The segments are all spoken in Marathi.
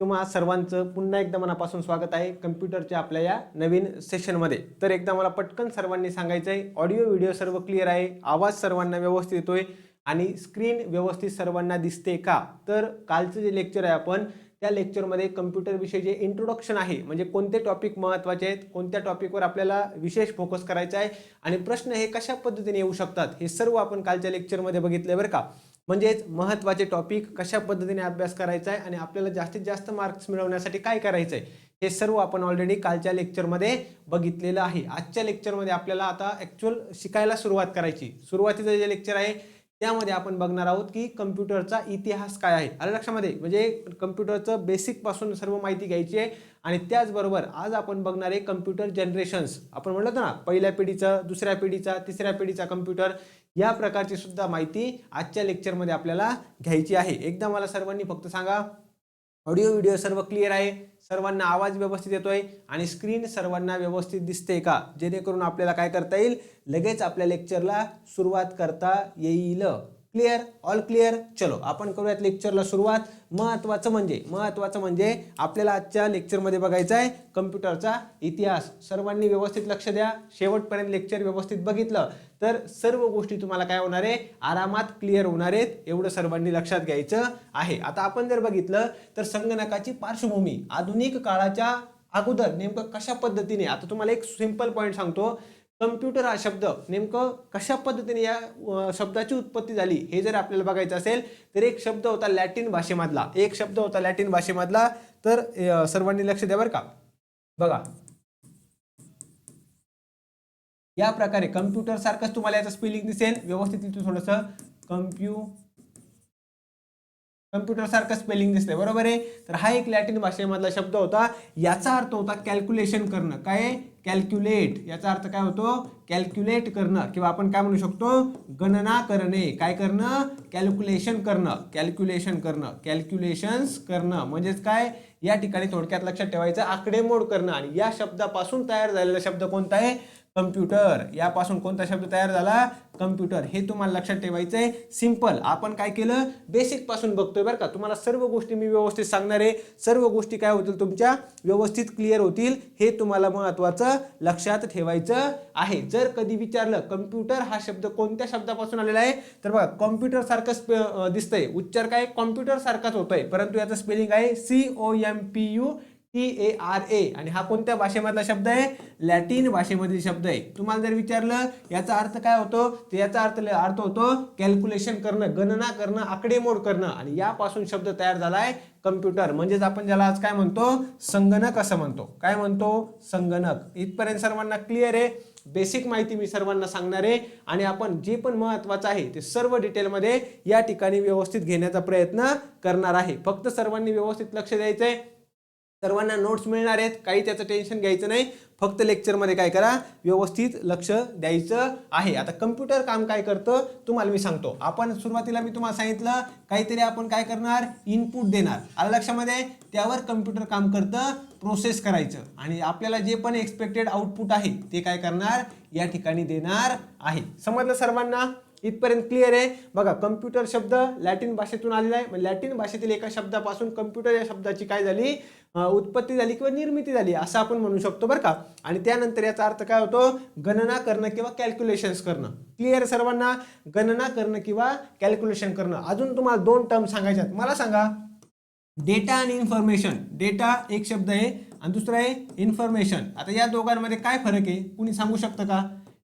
तुम्हा सर्वांचं पुन्हा एकदा मनापासून स्वागत आहे कम्प्युटरच्या आपल्या या नवीन सेशनमध्ये। तर एकदा मला पटकन सर्वांनी सांगायचं आहे, ऑडिओ व्हिडिओ सर्व क्लिअर आहे, आवाज सर्वांना व्यवस्थित येतोय आणि स्क्रीन व्यवस्थित सर्वांना दिसते का? तर कालचं जे लेक्चर आहे आपण त्या लेक्चरमध्ये कम्प्युटर विषयी जे इंट्रोडक्शन आहे, म्हणजे कोणते टॉपिक महत्त्वाचे आहेत, कोणत्या टॉपिकवर आपल्याला विशेष फोकस करायचा आहे आणि प्रश्न हे कशा पद्धतीने येऊ शकतात, हे सर्व आपण कालच्या लेक्चरमध्ये बघितले बरं का। म्हणजेच महत्त्वाचे टॉपिक कशा पद्धतीने अभ्यास करायचा आहे आणि आपल्याला जास्तीत जास्त मार्क्स मिळवण्यासाठी काय करायचं आहे, हे सर्व आपण ऑलरेडी कालच्या लेक्चरमध्ये बघितलेलं आहे। आजच्या लेक्चरमध्ये आपल्याला आता ॲक्च्युअल शिकायला सुरुवात करायची। सुरुवातीचं जे लेक्चर आहे त्यामध्ये आपण बघणार आहोत की कम्प्युटरचा इतिहास काय आहे, आलं लक्षामध्ये, म्हणजे कम्प्युटरचं बेसिक पासून सर्व माहिती घ्यायची आहे। आणि त्याचबरोबर आज आपण बघणार आहे कम्प्युटर जनरेशन्स, आपण म्हणलं ना पहिल्या पिढीचा, दुसऱ्या पिढीचा, तिसऱ्या पिढीचा कम्प्युटर, या प्रकारची सुद्धा माहिती आजच्या लेक्चरमध्ये आपल्याला घ्यायची आहे। एकदा मला सर्वांनी फक्त सांगा, ऑडिओ व्हिडिओ सर्व क्लिअर आहे, सर्वांना आवाज व्यवस्थित येतोय आणि स्क्रीन सर्वांना व्यवस्थित दिसते का, जेणेकरून आपल्याला काय करता येईल, लगेच आपल्या लेक्चरला सुरुवात करता येईल। Clear, all clear. चलो आपण करूयात लेक्चरला सुरुवात। महत्त्वाचं म्हणजे आपल्याला आजच्या लेक्चरमध्ये बघायचा आहे कम्प्युटरचा इतिहास। सर्वांनी व्यवस्थित लक्ष द्या, शेवटपर्यंत लेक्चर व्यवस्थित बघितलं तर सर्व गोष्टी तुम्हाला काय होणार आहे, आरामात क्लिअर होणार आहेत, एवढं सर्वांनी लक्षात घ्यायचं आहे। आता आपण जर बघितलं तर संगणकाची पार्श्वभूमी आधुनिक काळाच्या अगोदर नेमकं कशा पद्धतीने, आता तुम्हाला एक सिंपल पॉईंट सांगतो, कम्प्युटर हा शब्द नेमकं कशा पद्धतीने या शब्दाची उत्पत्ती झाली हे जर आपल्याला बघायचं असेल तर एक शब्द होता लॅटिन भाषेमधला, तर सर्वांनी लक्ष द्या बरं का। बघा या प्रकारे कम्प्युटर सारखंच तुम्हाला याचं स्पेलिंग दिसेल, व्यवस्थित थोडंसं कम्प्युटर सारखं स्पेलिंग दिसतंय, बरोबर आहे। तर हा एक लॅटिन भाषेमधला शब्द होता, याचा अर्थ होता कॅल्क्युलेशन करणं। काय, कॅल्क्युलेट, याचा अर्थ काय होतो, कॅल्क्युलेट करणं, किंवा आपण काय म्हणू शकतो, गणना करणे। काय करणं, कॅल्क्युलेशन करणं म्हणजेच काय, या ठिकाणी थोडक्यात लक्षात ठेवायचं आकडेमोड करणं। आणि या शब्दापासून तयार झालेला शब्द कोणता आहे, कम्प्युटर। यापासून कोणता शब्द तयार झाला, कम्प्युटर, हे तुम्हाला लक्षात ठेवायचं आहे। सिंपल, आपण काय केलं, बेसिक पासून बघतोय बरं का। तुम्हाला सर्व गोष्टी मी व्यवस्थित सांगणार आहे, सर्व गोष्टी काय होतील तुमच्या व्यवस्थित क्लिअर होतील, हे तुम्हाला महत्त्वाचं लक्षात ठेवायचं आहे। जर कधी विचारलं कम्प्युटर हा शब्द कोणत्या शब्दापासून आलेला आहे, तर बघा कॉम्प्युटर सारखं दिसतंय, उच्चार काय कॉम्प्युटर सारखाच होतोय, परंतु याचं स्पेलिंग आहे COMPUTERA आणि हा कोणत्या भाषेमधला शब्द आहे, लॅटिन भाषेमधील शब्द आहे। तुम्हाला जर विचारलं याचा अर्थ काय होतो, तर याचा अर्थ होतो कॅल्क्युलेशन करणं, गणना करणं, आकडेमोड करणं, आणि यापासून शब्द तयार झालाय कम्प्युटर। म्हणजेच आपण ज्याला आज काय म्हणतो, संगणक असं म्हणतो। काय म्हणतो, संगणक। इथपर्यंत सर्वांना क्लिअर आहे। बेसिक माहिती मी सर्वांना सांगणार आहे आणि आपण जे पण महत्त्वाचं आहे ते सर्व डिटेलमध्ये या ठिकाणी व्यवस्थित घेण्याचा प्रयत्न करणार आहे। फक्त सर्वांनी व्यवस्थित लक्ष द्यायचंय, सर्वांना नोट्स मिळणार आहेत, काही त्याचं टेन्शन घ्यायचं नाही, फक्त लेक्चरमध्ये काय करा, व्यवस्थित लक्ष द्यायचं आहे। आता कम्प्युटर काम काय करतं तुम्हाला मी सांगतो। आपण सुरुवातीला मी तुम्हाला सांगितलं काहीतरी आपण काय करणार, इनपुट देणार, आलं लक्षामध्ये, त्यावर कम्प्युटर काम करतं प्रोसेस करायचं, आणि आपल्याला जे पण एक्सपेक्टेड आउटपुट आहे ते काय करणार, या ठिकाणी देणार आहे। समजलं सर्वांना, इथपर्यंत क्लिअर आहे। बघा कम्प्युटर शब्द लॅटिन भाषेतून आलेला आहे, लॅटिन भाषेतील एका शब्दापासून कम्प्युटर या शब्दाची काय झाली, उत्पत्ती झाली किंवा निर्मिती झाली असं आपण म्हणू शकतो बरं का। आणि त्यानंतर याचा अर्थ काय होतो, गणना करणं किंवा कॅल्क्युलेशन्स करणं। क्लिअर सर्वांना, गणना करणं किंवा कॅल्क्युलेशन करणं। अजून तुम्हाला दोन टर्म सांगायच्यात, मला सांगा, डेटा आणि इन्फॉर्मेशन। डेटा एक शब्द आहे आणि दुसरा आहे इन्फॉर्मेशन। आता या दोघांमध्ये काय फरक आहे, कुणी सांगू शकतं का,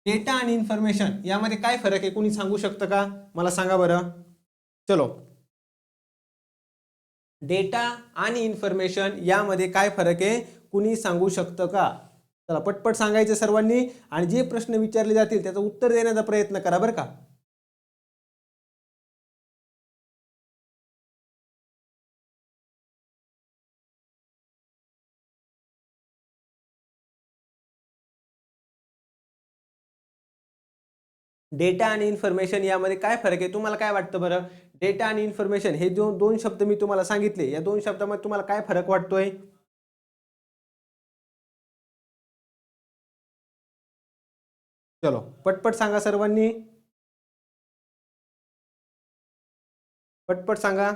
डेटा आणि इन्फॉर्मेशन यामध्ये काय फरक आहे, कुणी सांगू शकतं का, मला सांगा बरं। चलो, डेटा आणि इन्फॉर्मेशन यामध्ये काय फरक आहे, कुणी सांगू शकतं का, चला पटपट सांगायचं सर्वांनी, आणि जे प्रश्न विचारले जातील त्याचं उत्तर देण्याचा प्रयत्न करा बरं का। डेटा आणि इन्फॉर्मेशन यामध्ये काय फरक आहे, तुम्हाला काय वाटतं बरं, डेटा आणि इन्फॉर्मेशन हे दोन शब्द मी तुम्हाला सांगितले, या दोन शब्दामध्ये तुम्हाला काय फरक वाटतोय, चलो पटपट सांगा सर्वांनी, पटपट सांगा।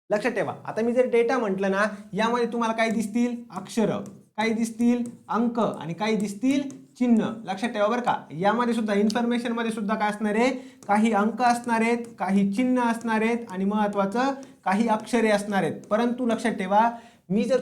लक्षात ठेवा, आता मी जर डेटा म्हटलं ना, यामध्ये तुम्हाला काय दिसतील, अक्षर, काही दिसतील अंक आणि काही दिसतील चिन्ह. लक्षात ठेवा बरं का, यामध्ये सुद्धा इन्फॉर्मेशन मध्ये सुद्धा काय असणार आहे, काही अंक असणार आहेत, काही चिन्ह असणार आहेत आणि महत्वाचं काही अक्षरे असणार आहेत. परंतु लक्षात ठेवा, मी जर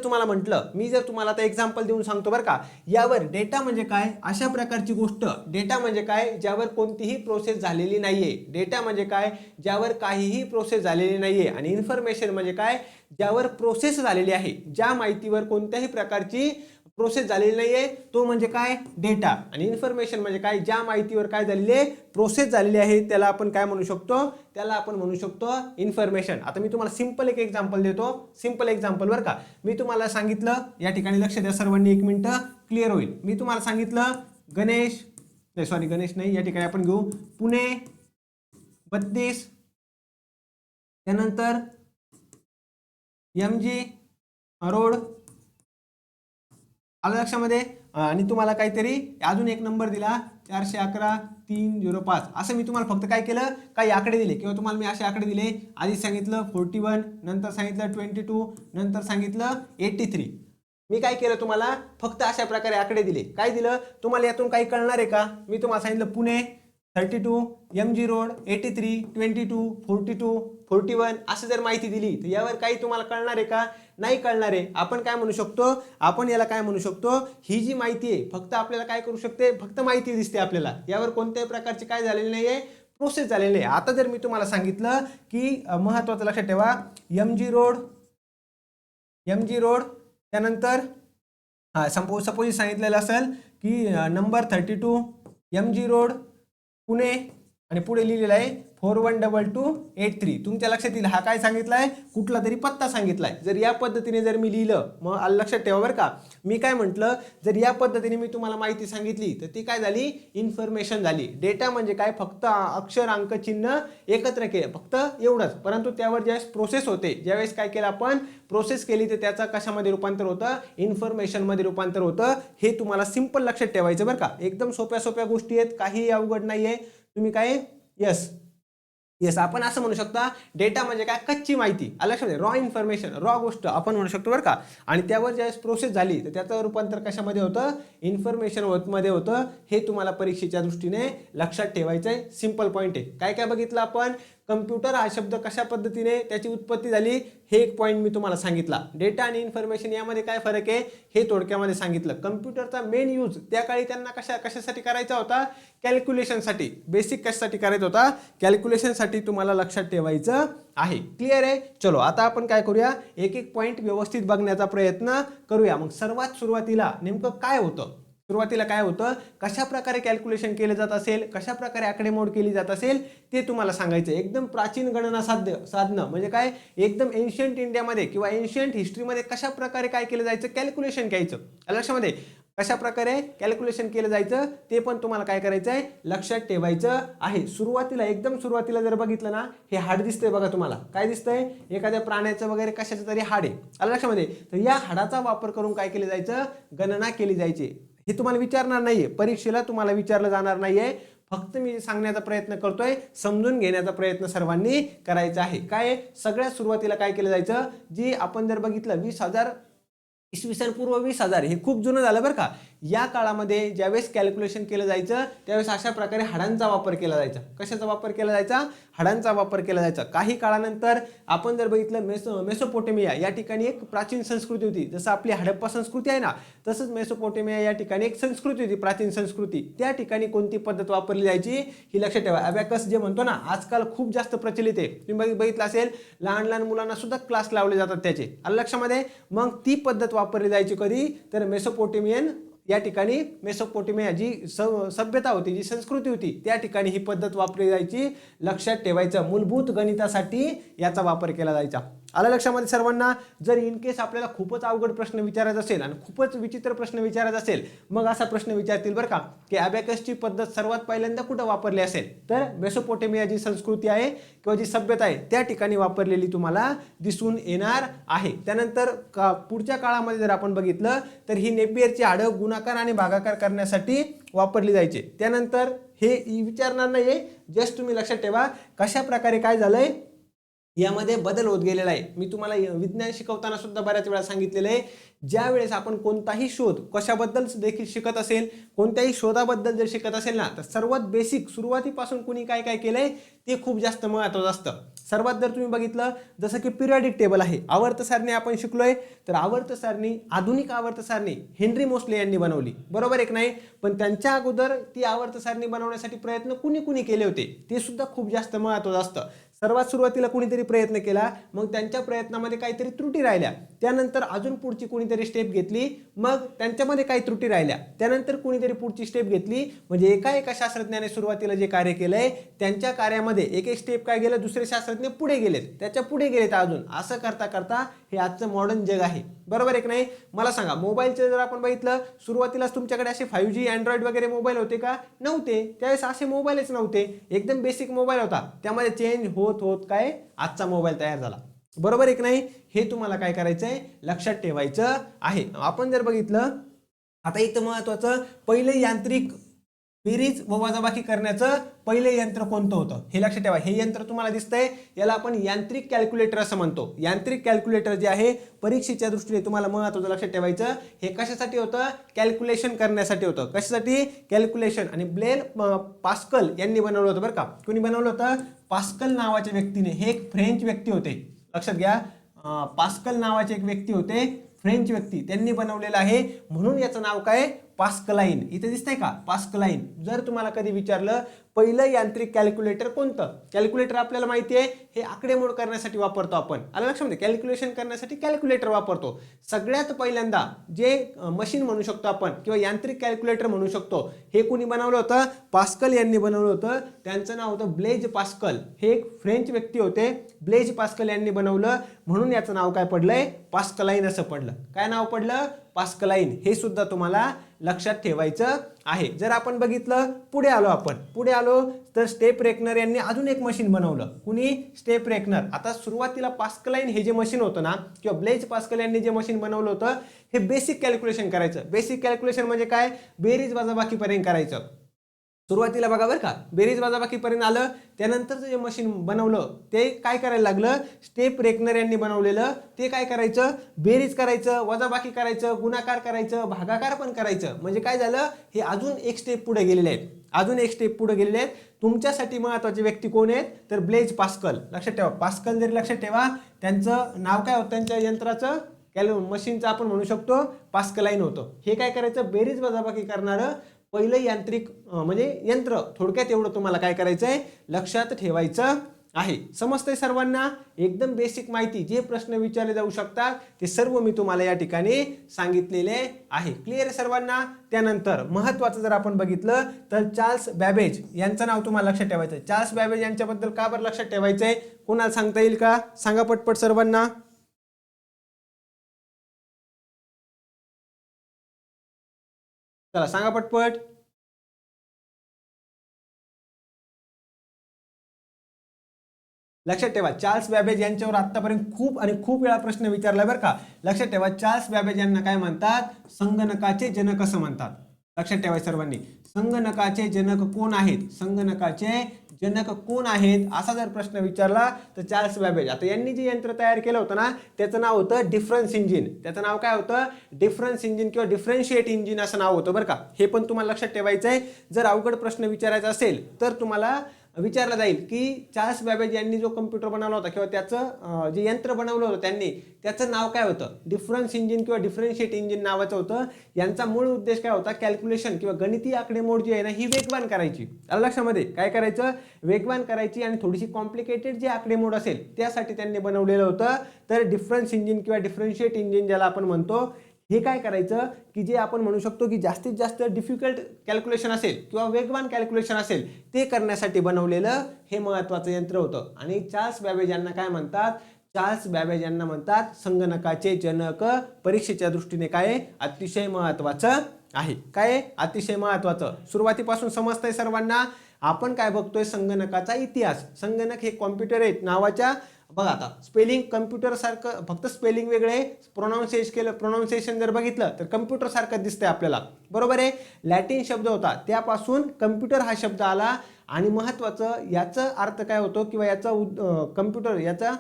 तुम्हाला आता एक्झाम्पल देऊन सांगतो बरं का, यावर डेटा म्हणजे काय, अशा प्रकारची गोष्ट. डेटा म्हणजे काय, ज्यावर कोणतीही प्रोसेस झालेली नाहीये. डेटा म्हणजे काय, ज्यावर काहीही प्रोसेस झालेली नाहीये. आणि इन्फॉर्मेशन म्हणजे काय, ज्यावर प्रोसेस झालेली आहे, ज्या माहितीवर कोणत्याही प्रकारची प्रोसेस झालेली नाहीये, तो म्हणजे काय, डेटा. आणि इन्फॉर्मेशन म्हणजे काय, ज्या माहितीवर काय झालेली आहे, प्रोसेस झालेली आहे, त्याला आपण काय म्हणू शकतो, त्याला आपण म्हणू शकतो इन्फॉर्मेशन. आता मी तुम्हाला सिंपल एक एक्झाम्पल देतो, सिंपल एक्झाम्पल बरं का. मी तुम्हाला सांगितलं, या ठिकाणी लक्ष द्या सर्वांनी, 1 मिनिट क्लिअर होईल. मी तुम्हाला सांगितलं गणेश नाही, या ठिकाणी आपण घेऊ पुणे 32, त्यानंतर MG रोड, आलं लक्षामध्ये. आणि तुम्हाला काहीतरी अजून एक नंबर दिला 411-305. असं मी तुम्हाला फक्त काय केलं, काही आकडे दिले किंवा तुम्हाला मी असे आकडे दिले. आधी सांगितलं 41, नंतर सांगितलं 22, नंतर सांगितलं 83. मी काय केलं, तुम्हाला फक्त अशा प्रकारे आकडे दिले. काय दिलं तुम्हाला, यातून काही कळणार आहे का. मी तुम्हाला सांगितलं पुणे 32, MG रोड 83, 22, 42, 41 असं जर माहिती दिली तर यावर काही तुम्हाला कळणार आहे का, नाही कळणार आहे. आपण काय म्हणू शकतो, आपण याला काय म्हणू शकतो, ही जी माहिती आहे फक्त आपल्याला काय करू शकते, फक्त माहिती दिसते आपल्याला, यावर कोणत्याही प्रकारची काय झालेली नाही आहे, प्रोसेस झालेली नाही. आता जर मी तुम्हाला सांगितलं की महत्त्वाचं लक्षात ठेवा, MG रोड त्यानंतर सपोज सांगितलेलं असेल की नंबर 32 MG रोड पुणे आणि पुढे लिहिलेलं आहे 412283. तुमच्या लक्षात येईल हा काय सांगितलाय, कुठला तरी पत्ता सांगितलाय. जर या पद्धतीने जर मी लिहिलं, मग लक्षात ठेवा बरं का, मी काय म्हटलं, जर या पद्धतीने मी तुम्हाला माहिती सांगितली तर ती काय झाली, इन्फॉर्मेशन झाली. डेटा म्हणजे काय, फक्त अक्षर अंक चिन्ह एकत्र केले, फक्त एवढंच. परंतु त्यावर ज्यावेळेस प्रोसेस होते, ज्यावेळेस काय केलं आपण, प्रोसेस केली, तर त्याचा कशामध्ये रूपांतर होतं, इन्फॉर्मेशन मध्ये रूपांतर होतं. हे तुम्हाला सिंपल लक्षात ठेवायचं बरं का. एकदम सोप्या गोष्टी आहेत, काही अवघड नाहीये. तुम्ही काय येस आपण असं म्हणू शकता, डेटा म्हणजे काय, कच्ची माहिती, लक्षात रॉ इन्फॉर्मेशन, रॉ गोष्ट आपण म्हणू शकतो बरं का. आणि त्यावर ज्यावेळेस प्रोसेस झाली तर त्याचं रूपांतर कशामध्ये होतं, इन्फॉर्मेशन मध्ये होतं. हे तुम्हाला परीक्षेच्या दृष्टीने लक्षात ठेवायचं आहे. सिंपल पॉईंट आहे. काय काय बघितलं आपण, कम्प्युटर हा शब्द कशा पद्धतीने त्याची उत्पत्ती झाली, हे एक पॉईंट मी तुम्हाला सांगितला. डेटा आणि इन्फॉर्मेशन यामध्ये काय फरक आहे हे थोडक्यामध्ये सांगितलं. कम्प्युटरचा मेन यूज त्या काळी त्यांना कशासाठी करायचा होता, कॅल्क्युलेशनसाठी. बेसिक कशासाठी करायचा होता, कॅल्क्युलेशनसाठी. तुम्हाला लक्षात ठेवायचं आहे. क्लिअर आहे. चलो आता आपण काय करूया, एक एक पॉईंट व्यवस्थित बघण्याचा प्रयत्न करूया. मग सर्वात सुरुवातीला नेमकं काय होतं, कशा प्रकारे कॅल्क्युलेशन केले जात असेल, कशा प्रकारे आकडेमोड केली जात असेल, ते तुम्हाला सांगायचं. एकदम प्राचीन गणना साधनं म्हणजे काय, एकदम एन्शियंट इंडियामध्ये किंवा एन्शियंट हिस्ट्रीमध्ये कशा प्रकारे काय केलं जायचं, कॅल्क्युलेशन घ्यायचं. लक्षामध्ये कशा प्रकारे कॅल्क्युलेशन केलं जायचं ते पण तुम्हाला काय करायचं आहे, लक्षात ठेवायचं आहे. एकदम सुरुवातीला जर बघितलं ना, हे हाड दिसतंय बघा तुम्हाला. काय दिसतंय, एखाद्या प्राण्याचं वगैरे कशाचं तरी हाड आहे लक्षामध्ये. तर या हाडाचा वापर करून काय केलं जायचं, गणना केली जायची. हे तुम्हाला विचारणार नाहीये, परीक्षेला तुम्हाला विचारलं जाणार नाहीये. फक्त मी सांगण्याचा प्रयत्न करतोय, समजून घेण्याचा प्रयत्न सर्वांनी करायचा आहे. काय सगळ्यात सुरुवातीला काय केलं जायचं, जी आपण जर बघितलं 20,000 इसवी सन पूर्व 20,000 हे खूप जुनं झालं बरं का. या काळामध्ये ज्यावेळेस कॅल्क्युलेशन केलं जायचं त्यावेळेस अशा प्रकारे हाडांचा वापर केला जायचा. कशाचा वापर केला जायचा, हाडांचा वापर केला जायचा. काही काळानंतर आपण जर बघितलं मेसोपोटेमिया या ठिकाणी एक प्राचीन संस्कृती होती. जसं आपली हडप्पा संस्कृती आहे ना, तसंच मेसोपोटेमिया या ठिकाणी एक संस्कृती होती, प्राचीन संस्कृती. त्या ठिकाणी कोणती पद्धत वापरली जायची ही लक्षात ठेवा. अबॅकस जे म्हणतो ना, आजकाल खूप जास्त प्रचलित आहे. तुम्ही बघितलं असेल, लहान मुलांना सुद्धा क्लास लावले जातात त्याचे, लक्षामध्ये. मग ती पद्धत वापरली जायची कधी, तर मेसोपोटेमियन या ठिकाणी, मेसोपोटेमिया जी सभ्यता होती, जी संस्कृती होती, त्या ठिकाणी ही पद्धत वापरली जायची. लक्षात ठेवायचं, मूलभूत गणितासाठी याचा वापर केला जायचा. आलं लक्षामध्ये सर्वांना. जर इन केस आपल्याला खूपच अवघड प्रश्न विचारायचा असेल आणि खूपच विचित्र प्रश्न विचारायचा असेल, मग असा प्रश्न विचारतील बरं का, की अबॅकसची पद्धत सर्वात पहिल्यांदा कुठं वापरली असेल, तर मेसोपोटेमिया जी संस्कृती आहे किंवा जी सभ्यता आहे त्या ठिकाणी वापरलेली तुम्हाला दिसून येणार आहे. त्यानंतर पुढच्या काळामध्ये जर आपण बघितलं तर ही नेपियरची हाडं गुणाकार आणि भागाकार करण्यासाठी वापरली जायची. त्यानंतर हे विचारणार नाहीये, जस्ट तुम्ही लक्षात ठेवा कशा प्रकारे काय झालंय, यामध्ये बदल होत गेलेला आहे. मी तुम्हाला विज्ञान शिकवताना सुद्धा बऱ्याच वेळा सांगितलेलं आहे, ज्या वेळेस आपण कोणताही शोध कशाबद्दल देखील शिकत असेल, कोणत्याही शोधाबद्दल जर शिकत असेल ना, तर सर्वात बेसिक सुरुवातीपासून कुणी काय काय केलंय ते खूप जास्त महत्त्वाचं असतं. सर्वात जर तुम्ही बघितलं, जसं की पिरियडिक टेबल आहे, आवर्त सारणी आपण शिकलोय, तर आवर्त सारणी, आधुनिक आवर्त सारणी हेनरी मोसले यांनी बनवली, बरोबर एक नाही. पण त्यांच्या अगोदर ती आवर्त सारणी बनवण्यासाठी प्रयत्न कुणी कुणी केले होते ते सुद्धा खूप जास्त महत्त्वाचं असतं. सर्वात सुरुवातीला कुणीतरी प्रयत्न केला, मग त्यांच्या प्रयत्नामध्ये काहीतरी त्रुटी राहिल्या, त्यानंतर अजून पुढची कुणीतरी स्टेप घेतली, मग त्यांच्यामध्ये काही त्रुटी राहिल्या, त्यानंतर कुणीतरी पुढची स्टेप घेतली. म्हणजे एका शास्त्रज्ञाने सुरुवातीला जे कार्य केलंय त्यांच्या कार्यामध्ये एक एक स्टेप काय गेलं, दुसरे शास्त्रज्ञ पुढे गेलेत, त्याच्या पुढे गेलेत अजून, असं करता करता हे आजचं मॉडर्न जग आहे, बरोबर एक नाही. मला सांगा, मोबाईलचे जर आपण बघितलं, सुरुवातीलाच तुमच्याकडे असे 5G अँड्रॉइड वगैरे मोबाईल होते का? नव्हते. त्यावेळेस असे मोबाईलच नव्हते, एकदम बेसिक मोबाईल होता, त्यामध्ये चेंज होत होत काय आजचा मोबाईल तयार झाला, बरोबर एक नाही. हे तुम्हाला काय करायचंय, लक्षात ठेवायचं आहे. आपण जर बघितलं, आता इथं महत्वाचं, पहिले यांत्रिक बेरीज व वजाबाकी करण्याचं पहिले यंत्र कोणतं होतं हे लक्षात ठेवा. हे यंत्र तुम्हाला दिसतंय, याला आपण यांत्रिक कॅल्क्युलेटर असं म्हणतो. यांत्रिक कॅल्क्युलेटर जे आहे परीक्षेच्या दृष्टीने तुम्हाला महत्त्वाचं लक्षात ठेवायचं, हे कशासाठी होतं, कॅल्क्युलेशन करण्यासाठी होतं. कशासाठी, कॅल्क्युलेशन. आणि ब्लेझ पास्कल यांनी बनवलं होतं बरं का. कोणी बनवलं होतं, पास्कल नावाच्या व्यक्तीने. हे एक फ्रेंच व्यक्ती होते, लक्षात घ्या. पास्कल नावाचे एक व्यक्ती होते, फ्रेंच व्यक्ती, त्यांनी बनवलेलं आहे, म्हणून याचं नाव काय, पास्कलाइन. इथे दिसतंय का, पास्कलाइन. जर तुम्हाला कधी विचारलं पहिलं यांत्रिक कॅल्क्युलेटर कोणतं, कॅल्क्युलेटर आपल्याला माहिती आहे, हे आकडेमोड करण्यासाठी वापरतो आपण, आलं लक्षामध्ये, कॅल्क्युलेशन करण्यासाठी कॅल्क्युलेटर वापरतो. सगळ्यात पहिल्यांदा जे मशीन म्हणू शकतो आपण किंवा यांत्रिक कॅल्क्युलेटर म्हणू शकतो, हे कोणी बनवलं होतं, पास्कल यांनी बनवलं होतं. त्यांचं नाव होतं ब्लेझ पास्कल. हे एक फ्रेंच व्यक्ती होते, ब्लेझ पास्कल यांनी बनवलं, म्हणून याचं नाव काय पडलंय, पास्कलाइन असं पडलं. काय नाव पडलं, पास्कलाइन. हे सुद्धा तुम्हाला लक्षात ठेवायचं आहे. जर आपण बघितलं, पुढे आलो तर स्टेप रेकनर यांनी अजून एक मशीन बनवलं. कुणी, स्टेप रेकनर. आता सुरुवातीला पास्कलाइन हे जे मशीन होतं ना, किंवा ब्लेझ पास्कल यांनी जे मशीन बनवलं होतं, हे बेसिक कॅल्क्युलेशन करायचं. बेसिक कॅल्क्युलेशन म्हणजे काय, बेरीज वजाबाकीपर्यंत करायचं. सुरुवातीला बघा बरं का, बेरीज वजाबाकीपर्यंत आलं, त्यानंतरचं जे मशीन बनवलं ते काय करायला लागलं, स्टेप रेकनर यांनी बनवलेलं. ते काय करायचं, बेरीज करायचं, वजाबाकी करायचं, गुणाकार करायचं, भागाकार पण करायचं. म्हणजे काय झालं, हे अजून एक स्टेप पुढे गेलेले आहेत, अजून एक स्टेप पुढे गेलेले आहेत. तुमच्यासाठी महत्त्वाचे व्यक्ती कोण आहेत, तर ब्लेझ पास्कल. लक्षात ठेवा, पास्कल जरी लक्षात ठेवा, त्यांचं नाव काय होतं, त्यांच्या यंत्राचं मशीनचं आपण म्हणू शकतो पास्कलाइन होतं. हे काय करायचं, बेरीज वजाबाकी करणारं पहिलं यांत्रिक म्हणजे यंत्र. थोडक्यात एवढं तुम्हाला काय करायचंय, लक्षात ठेवायचं आहे. समजतंय सर्वांना, एकदम बेसिक माहिती, जे प्रश्न विचारले जाऊ शकतात ते सर्व मी तुम्हाला या ठिकाणी सांगितलेले आहे. क्लिअर सर्वांना. त्यानंतर महत्त्वाचं जर आपण बघितलं तर चार्ल्स बॅबेज यांचं नाव तुम्हाला लक्षात ठेवायचं. चार्ल्स बॅबेज यांच्याबद्दल का बरं लक्षात ठेवायचंय, कोणाला सांगता येईल का, सांगा पटपट सर्वांना. चला सांगा पटपट. लक्षात ठेवा, चार्ल्स बॅबेज यांच्यावर आतापर्यंत खूप आणि खूप वेळा प्रश्न विचारला बरं का. लक्षात ठेवा, चार्ल्स बॅबेज यांना काय म्हणतात, संगणकाचे जनक असं म्हणतात. लक्षात ठेवा सर्वांनी, संगणकाचे जनक कोण आहेत, संगणकाचे जनक कोण आहेत, असा जर प्रश्न विचारला तर चार्ल्स बॅबेज. आता यांनी जे यंत्र तयार केलं होतं ना, त्याचं नाव होतं डिफरन्स इंजिन. त्याचं नाव काय होतं, डिफरन्स इंजिन किंवा डिफरन्शिएट इंजिन असं नाव होतं बरं का. हे पण तुम्हाला लक्षात ठेवायचं आहे. जर अवघड प्रश्न विचारायचा असेल तर तुम्हाला विचारला जाईल की चार्ल्स बॅबेज यांनी जो कम्प्युटर बनवला होता किंवा त्याचं जे यंत्र बनवलं होतं त्यांनी, त्याचं नाव काय होतं, डिफरन्स इंजिन किंवा डिफरन्शिएट इंजिन नावाचं होतं. यांचा मूळ उद्देश काय होता, कॅल्क्युलेशन किंवा गणितीय आकडेमोड जी आहे ना, ही वेगवान करायची. लक्षामध्ये काय करायचं, वेगवान करायची, आणि थोडीशी कॉम्प्लिकेटेड जे आकडेमोड असेल त्यासाठी त्यांनी बनवलेलं होतं. तर डिफरन्स इंजिन किंवा डिफरन्शिएट इंजिन ज्याला आपण म्हणतो, हे काय करायचं की जे आपण म्हणू शकतो की जास्तीत जास्त डिफिकल्ट कॅल्क्युलेशन असेल किंवा वेगवान कॅल्क्युलेशन असेल ते करण्यासाठी बनवलेलं हे महत्त्वाचं यंत्र होतं. आणि चार्ल्स बॅबेज यांना काय म्हणतात, चार्ल्स बॅबेज यांना म्हणतात संगणकाचे जनक. परीक्षेच्या दृष्टीने काय अतिशय महत्त्वाचं आहे, काय अतिशय महत्त्वाचं. सुरुवातीपासून समजतंय सर्वांना. आपण काय बघतोय, संगणकाचा इतिहास. संगणक हे कॉम्प्युटर आहेत नावाच्या बघा आता स्पेलिंग कम्प्युटर सारखं, फक्त स्पेलिंग वेगळे, प्रोनाऊन्सिएशन जर बघितलं तर कम्प्युटर सारखं दिसतंय आपल्याला, बरोबर आहे. लॅटिन शब्द होता त्यापासून कम्प्युटर हा शब्द आला आणि महत्वाचं याचा अर्थ काय होतो किंवा याचा कम्प्युटर याचा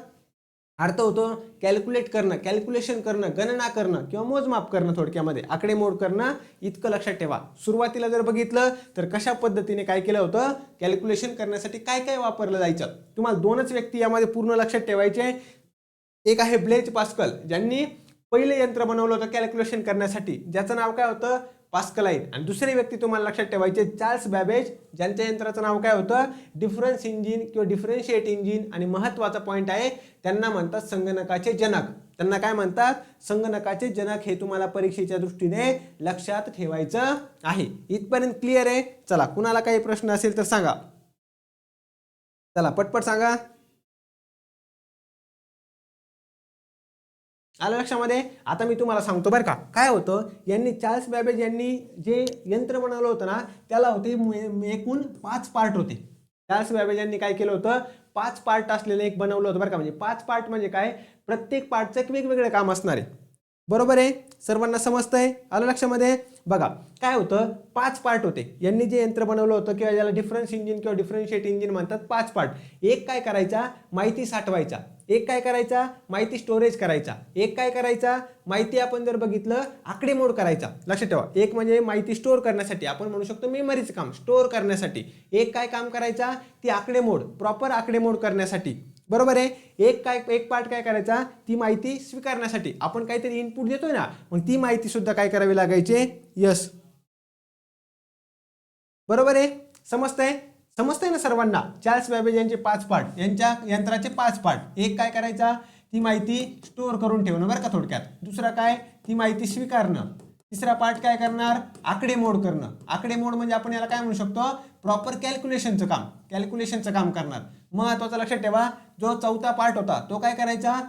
अर्थ होतो कॅल्क्युलेट करणं, कॅल्क्युलेशन करणं, गणना करणं किंवा मोजमाप करणं, थोडक्यामध्ये आकडेमोड करणं, इतकं लक्षात ठेवा. सुरुवातीला जर बघितलं तर कशा पद्धतीने काय केलं होतं, कॅल्क्युलेशन करण्यासाठी काय काय वापरलं जायचं. तुम्हाला दोनच व्यक्ती यामध्ये पूर्ण लक्षात ठेवायचे. एक आहे ब्लेज पास्कल, ज्यांनी पहिले यंत्र बनवलं होतं कॅल्क्युलेशन करण्यासाठी, ज्याचं नाव काय होतं पास्कलाइन. आणि दुसरी व्यक्ती तुम्हाला लक्षात ठेवायचे चार्ल्स बॅबेज, ज्यांच्या यंत्राचं नाव काय होतं डिफरन्स इंजिन किंवा डिफरन्शिएट इंजिन. आणि महत्त्वाचा पॉईंट आहे, त्यांना म्हणतात संगणकाचे जनक. त्यांना काय म्हणतात, संगणकाचे जनक. हे तुम्हाला परीक्षेच्या दृष्टीने लक्षात ठेवायचं आहे. इथपर्यंत क्लिअर आहे. चला, कुणाला काही प्रश्न असेल तर सांगा. चला पटपट सांगा. आलं लक्षामध्ये. आता मी तुम्हाला सांगतो बरं का काय होतं. यांनी चार्ल्स बॅबेज यांनी जे यंत्र बनवलं होतं ना, त्याला होते एकूण 5 पार्ट होते. चार्ल्स बॅबेज यांनी काय केलं होतं, 5 पार्ट असलेलं एक बनवलं होतं बरं का. म्हणजे 5 पार्ट म्हणजे काय, प्रत्येक पार्टचं एक वेगवेगळे काम असणार आहे, बरोबर आहे. सर्वांना समजतंय, आलं लक्षामध्ये. बघा काय होतं, 5 पार्ट होते. यांनी जे यंत्र बनवलं होतं किंवा याला डिफरन्स इंजिन किंवा डिफरन्शिएट इंजिन म्हणतात, 5 पार्ट. एक काय करायचा, माहिती साठवायचा. एक काय करायचा, माहिती स्टोरेज करायचा. एक काय करायचा, माहिती आपण जर बघितलं आकडेमोड करायचा. लक्षात ठेवा, एक म्हणजे माहिती स्टोअर करण्यासाठी, आपण म्हणू शकतो मेमरीचं काम, स्टोअर करण्यासाठी. एक काय काम करायचा, ती आकडेमोड, प्रॉपर आकडेमोड करण्यासाठी, बरोबर आहे. एक पार्ट काय करायचा, ती माहिती स्वीकारण्यासाठी. आपण काहीतरी इनपुट देतोय ना, मग ती माहिती सुद्धा काय करावी लागायचे, यस, बरोबर आहे. समजतंय ना सर्वांना. चार्ल्स बॅबेज यांचे 5 पार्ट, यांच्या यंत्राचे 5 पार्ट. एक काय करायचा, ती माहिती स्टोअर करून ठेवणं बरं का थोडक्यात. दुसरा काय, ती माहिती स्वीकारणं. तिसरा पार्ट काय करणार, आकडेमोड करणं. आकडेमोड म्हणजे आपण याला काय म्हणू शकतो, प्रॉपर कॅल्क्युलेशनचं काम करणार. महत्वाचं लक्षात ठेवा, जो चौथा पार्ट होता तो काय करायचा,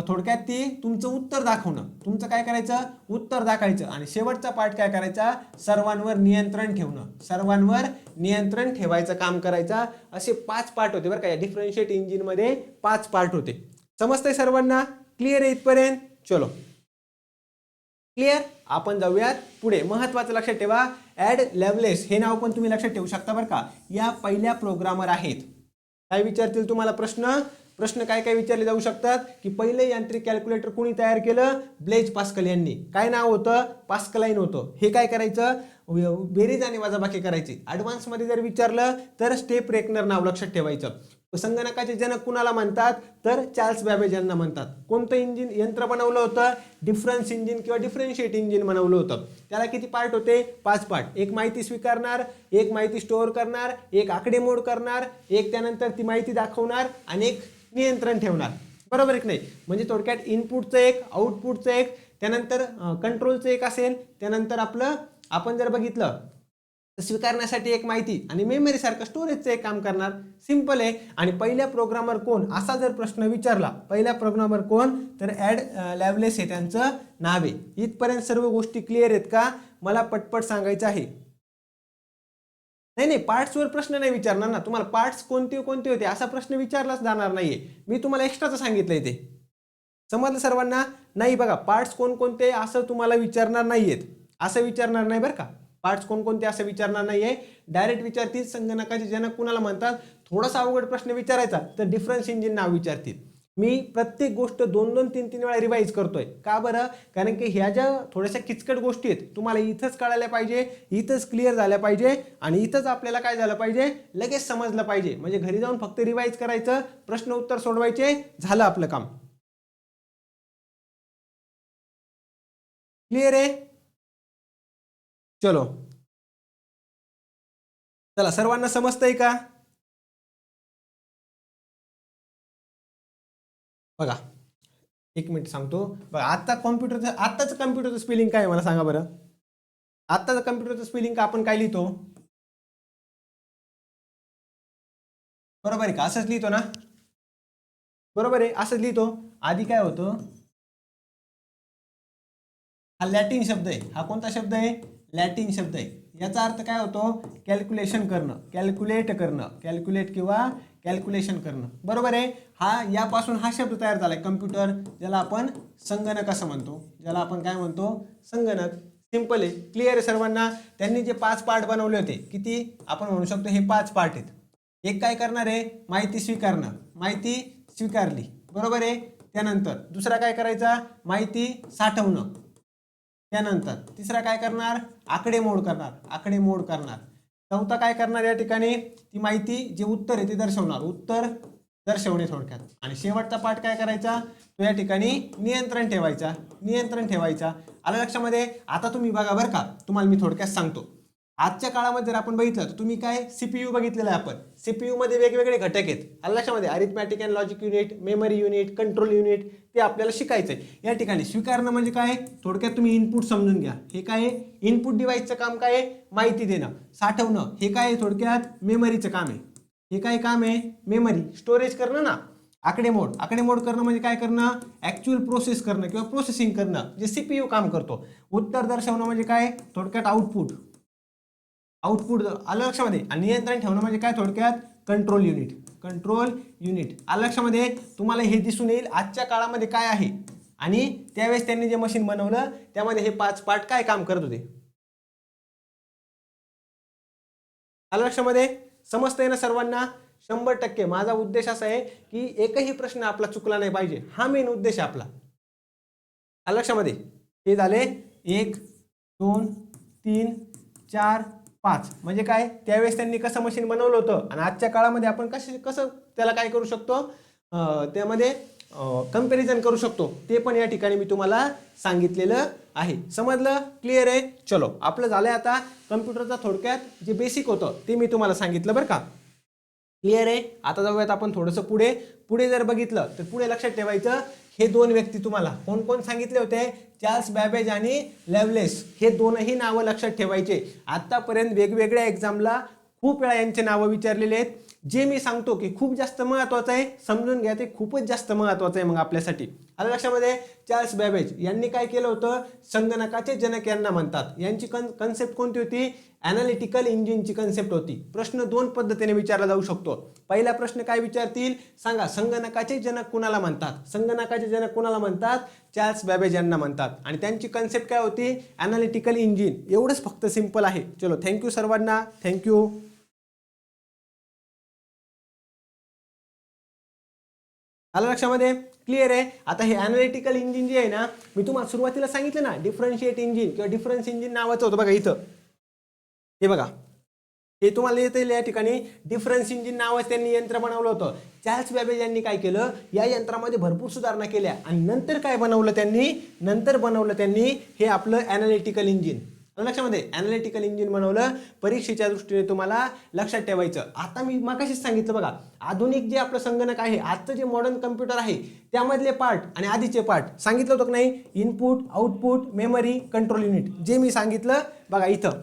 थोडक्यात ती तुमचं उत्तर दाखवणं. तुमचं काय करायचं, उत्तर दाखवायचं. आणि शेवटचा पार्ट काय करायचा, सर्वांवर नियंत्रण ठेवणं, सर्वांवर नियंत्रण ठेवायचं काम करायचा. असे 5 पार्ट होते बरं का. या डिफरन्शिएट इंजिनमध्ये 5 पार्ट होते. समजतंय सर्वांना, क्लिअर आहे इथपर्यंत. चलो क्लिअर. आपण जाऊयात पुढे. महत्वाचं लक्षात ठेवा, ऍड लॅवलेस हे नाव पण तुम्ही लक्षात ठेवू शकता बरं का. या पहिल्या प्रोग्रामर आहेत. काय विचारतील तुम्हाला प्रश्न काय काय विचारले जाऊ शकतात, की पहिले यांत्रिक कॅल्क्युलेटर कोणी तयार केलं, ब्लेज पास्कल यांनी. काय नाव होतं, पास्कलाइन होतं. हे काय करायचं, बेरीज आणि वजाबाकी करायची. ॲडव्हान्स मध्ये जर विचारलं तर स्टेप रेकनर नाव लक्षात ठेवायचं. संगणकाचे जनक कुणाला म्हणतात, तर चार्ल्स बॅबेज यांना म्हणतात. कोणतं यंत्र बनवलं होतं, डिफरन्स इंजिन किंवा डिफरन्शिएट इंजिन बनवलं होतं. त्याला किती पार्ट होते, 5 पार्ट. एक माहिती स्वीकारणार, एक माहिती स्टोअर करणार, एक आकडेमोड करणार, एक त्यानंतर ती माहिती दाखवणार आणि एक नियंत्रण ठेवणार, बरोबर आहे की नाही. म्हणजे थोडक्यात इनपुटचं एक, आउटपुटचं एक, त्यानंतर कंट्रोलचं एक असेल. त्यानंतर आपण जर बघितलं स्वीकारण्यासाठी एक माहिती आणि मेमरी सारखं स्टोरेजचं एक काम करणार. सिंपल आहे. आणि पहिल्या प्रोग्रामर कोण, असा जर प्रश्न विचारला, पहिल्या प्रोग्रामर कोण, तर ऍड लॅवलेस हे त्यांचं नाव आहे. इथपर्यंत सर्व गोष्टी क्लिअर आहेत का, मला पटपट सांगायचं आहे. नाही, पार्ट्सवर प्रश्न नाही विचारणार ना तुम्हाला. पार्ट्स कोणते होते असा प्रश्न विचारलाच जाणार नाहीये. मी तुम्हाला एक्स्ट्राचं सांगितलंय ते. समजलं सर्वांना. नाही बघा, पार्ट्स कोणकोणते असं तुम्हाला विचारणार नाहीयेत, असं विचारणार नाही बरं का. पार्ट्स कोणकोणते असं विचारणार नाहीये. डायरेक्ट विचारतील संगणकाचे जनक कुणाला म्हणतात. थोडासा अवघड प्रश्न विचारायचा तर डिफरन्स इंजिन नाव विचारतील. मी प्रत्येक गोष्ट 2-2, 3-3 वेळा रिवाइज करतोय. का बरं, कारण की ह्या ज्या थोड्याशा किचकट गोष्टी आहेत तुम्हाला इथंच कळायला पाहिजे, इथंच क्लिअर झाल्या पाहिजे आणि इथंच आपल्याला काय झालं पाहिजे, लगेच समजलं पाहिजे. म्हणजे घरी जाऊन फक्त रिवाइज करायचं, प्रश्न उत्तर सोडवायचे, झालं आपलं काम. क्लिअर आहे. चलो चला, सर्वांना समजतंय का. बघा एक मिनिट सांगतो. बघा आत्ताचं कम्प्युटरचं स्पेलिंग काय आहे मला सांगा बरं. आत्ताचं कम्प्युटरचं स्पेलिंग आपण काय लिहितो, बरोबर आहे का, असंच लिहितो ना, बरोबर आहे, असंच लिहितो. आधी काय होतं, हा लॅटिन शब्द आहे. हा कोणता शब्द आहे, लॅटिन शब्द आहे. याचा अर्थ काय होतो, कॅल्क्युलेशन करणं, कॅल्क्युलेट किंवा कॅल्क्युलेशन करणं, बरोबर आहे. यापासून हा शब्द तयार झालाय कम्प्युटर, ज्याला आपण संगणक असं म्हणतो, ज्याला आपण काय म्हणतो, संगणक. सिंपल आहे, क्लिअर आहे सर्वांना. त्यांनी जे 5 पार्ट बनवले होते, किती आपण म्हणू शकतो हे 5 पार्ट आहेत. एक काय करणार आहे, माहिती स्वीकारणं, माहिती स्वीकारली, बरोबर आहे. त्यानंतर दुसरा काय करायचा, माहिती साठवणं. त्यानंतर तिसरा काय करणार, आकडेमोड करणार, आकडेमोड करणार. चौथा काय करणार, या ठिकाणी ती माहिती जे उत्तर आहे ते दर्शवणार, उत्तर दर्शवणे थोडक्यात. आणि शेवटचा पार्ट काय करायचा, तो या ठिकाणी नियंत्रण ठेवायचा, नियंत्रण ठेवायचा. आलं लक्षामध्ये. आता तुम्ही बघा बरं का, तुम्हाला मी थोडक्यात सांगतो. आजच्या काळामध्ये जर आपण बघितलं तर तुम्ही काय सीपीयू बघितलेलं आहे आपण. सीपीयू मध्ये वेगवेगळे घटक आहेत. आलं लक्षामध्ये. Arithmetic and logic unit, memory unit, control unit, ते आपल्याला शिकायचंय. या ठिकाणी स्वीकारणं म्हणजे काय, थोडक्यात तुम्ही इनपुट समजून घ्या. हे काय आहे, इनपुट डिव्हाइसचं काम काय आहे, माहिती देणं. साठवणं हे काय आहे, थोडक्यात मेमरीचं काम आहे. हे काय काम आहे, मेमरी स्टोरेज करणं ना. आकडेमोड, आकडेमोड करणं म्हणजे काय करणं, ऍक्च्युअल प्रोसेस करणं किंवा प्रोसेसिंग करणं, जे सीपीयू काम करतो. उत्तर दर्शवणं म्हणजे काय, थोडक्यात आउटपुट, आउटपुट. आलं लक्षामध्ये. आणि नियंत्रण ठेवणं म्हणजे काय, थोडक्यात कंट्रोल युनिट, कंट्रोल युनिट. आलं लक्षामध्ये. तुम्हाला हे दिसून येईल आजच्या काळामध्ये काय आहे आणि त्यावेळेस त्यांनी जे मशीन बनवलं त्यामध्ये हे 5 पार्ट काय काम करत होते. आलं लक्षामध्ये. समजतंय ना सर्वांना. 100% माझा उद्देश असा आहे की एकही प्रश्न आपला चुकला नाही पाहिजे, हा मेन उद्देश आहे आपला. आलं लक्षामध्ये. हे झाले 1 2 3 4 5. म्हणजे काय, त्यावेळेस त्यांनी कसं मशीन बनवलं होतं आणि आजच्या काळामध्ये आपण कसं त्याला काय करू शकतो, त्यामध्ये कंपॅरिझन करू शकतो, ते पण या ठिकाणी मी तुम्हाला सांगितलेलं आहे. समजलं, क्लिअर आहे. चलो, आपलं झालंय आता कम्प्युटरचा थोडक्यात जे बेसिक होतं ते मी तुम्हाला सांगितलं बरं का. क्लिअर आहे. आता जाऊयात आपण थोडंसं पुढे. पुढे जर बघितलं तर पुढे लक्षात ठेवायचं, हे 2 व्यक्ती तुम्हाला कोण कोण सांगितले होते, चार्ल्स बॅबेज आणि लेव्हलेस. हे दोनही नावं लक्षात ठेवायचे. आतापर्यंत वेगवेगळ्या एक्झामला खूप वेळा यांचे नावं विचारलेले आहेत. जे मी सांगतो की खूप जास्त महत्त्वाचं आहे, समजून घ्या, ते खूपच जास्त महत्त्वाचं आहे मग आपल्यासाठी. आलं लक्षामध्ये. चार्ल्स बॅबेज यांनी काय केलं होतं, संगणकाचे जनक यांना म्हणतात. यांची कन्सेप्ट कोणती होती, ॲनालिटिकल इंजिनची कन्सेप्ट होती. प्रश्न 2 पद्धतीने विचारला जाऊ शकतो. पहिला प्रश्न काय विचारतील, सांगा संगणकाचे जनक कुणाला म्हणतात. संगणकाचे जनक कुणाला म्हणतात, चार्ल्स बॅबेज यांना म्हणतात. आणि त्यांची कन्सेप्ट काय होती, ॲनालिटिकल इंजिन. एवढंच फक्त सिंपल आहे. चलो, थँक्यू सर्वांना, थँक्यू. आलं लक्षामध्ये. क्लिअर आहे. आता हे ॲनालिटिकल इंजिन जे आहे ना, मी तुम्हाला सुरुवातीला सांगितलं ना, डिफरन्शिएट इंजिन किंवा डिफरन्स इंजिन नावाचं होतं बघा इथं. हे बघा, हे तुम्हाला येतं या ठिकाणी. डिफरन्स इंजिन नावाचं त्यांनी यंत्र बनवलं होतं. चार्ल्स बॅबेज यांनी काय केलं, या यंत्रामध्ये भरपूर सुधारणा केल्या आणि नंतर काय बनवलं त्यांनी, नंतर बनवलं त्यांनी हे आपलं ॲनालिटिकल इंजिन. लक्षामध्ये. ॲनालिटिकल इंजिन बनवलं. परीक्षेच्या दृष्टीने तुम्हाला लक्षात ठेवायचं. आता मी मगाशीच सांगितलं बघा, आधुनिक जे आपलं संगणक आहे, आजचं जे मॉडर्न कम्प्युटर आहे, त्यामधले पार्ट आणि आधीचे पार्ट सांगितलं होतं की नाही, input, output, memory, control unit. जे मी सांगितलं बघा इथं,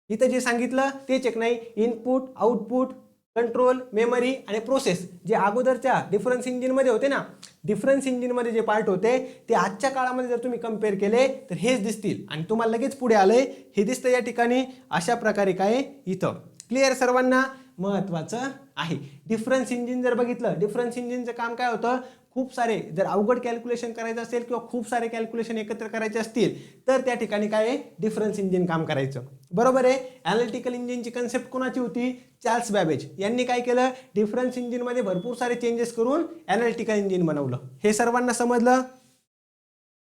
इथं जे सांगितलं तेच एक नाही, इनपुट, आउटपुट, कंट्रोल, मेमरी आणि प्रोसेस. जे अगोदरच्या डिफरन्स इंजिनमध्ये होते ना, डिफरन्स इंजिनमध्ये जे पार्ट होते ते आजच्या काळामध्ये जर तुम्ही कम्पेअर केले तर हेच दिसतील. आणि तुम्हाला लगेच पुढे आलंय, हे दिसतं या ठिकाणी अशा प्रकारे काय इथं. क्लिअर सर्वांना. महत्त्वाचं आहे. डिफरन्स इंजिन जर बघितलं, डिफरन्स इंजिनचं काम काय होतं, खूप सारे जर अवघड कॅल्क्युलेशन करायचं असेल किंवा खूप सारे कॅल्क्युलेशन एकत्र करायचे असतील तर त्या ठिकाणी काय आहे, डिफरन्स इंजिन काम करायचं. बरोबर आहे. ॲनालिटिकल इंजिनची कन्सेप्ट कोणाची होती, चार्ल्स बॅबेज यांनी काय केलं, डिफरन्स इंजिनमध्ये भरपूर सारे चेंजेस करून ॲनालिटिकल इंजिन बनवलं. हे सर्वांना समजलं.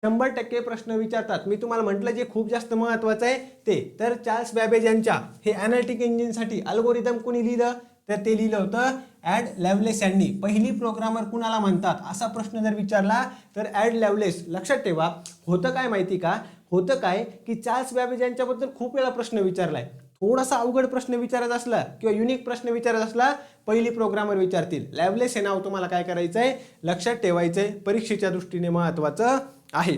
100% प्रश्न विचारतात. मी तुम्हाला म्हटलं जे खूप जास्त महत्त्वाचं आहे ते, तर चार्ल्स बॅबेज यांच्या हे ॲनालिटिकल इंजिनसाठी अल्गोरिदम कोणी लिहिलं, तर ते लिहिलं होतं ॲड लेव्हलेस यांनी. पहिली प्रोग्रामर कुणाला म्हणतात असा प्रश्न जर विचारला तर ॲड लेव्हलेस. लक्षात ठेवा, होतं काय माहिती का, होतं काय की चार्ल्स बॅबेज यांच्याबद्दल खूप वेळा प्रश्न विचारलाय. थोडासा अवघड प्रश्न विचारायचा असला किंवा युनिक प्रश्न विचारायचा असला, पहिली प्रोग्रामर विचारतील. लेव्हलेस हे नाव तुम्हाला काय करायचंय, लक्षात ठेवायचंय. परीक्षेच्या दृष्टीने महत्त्वाचं आहे.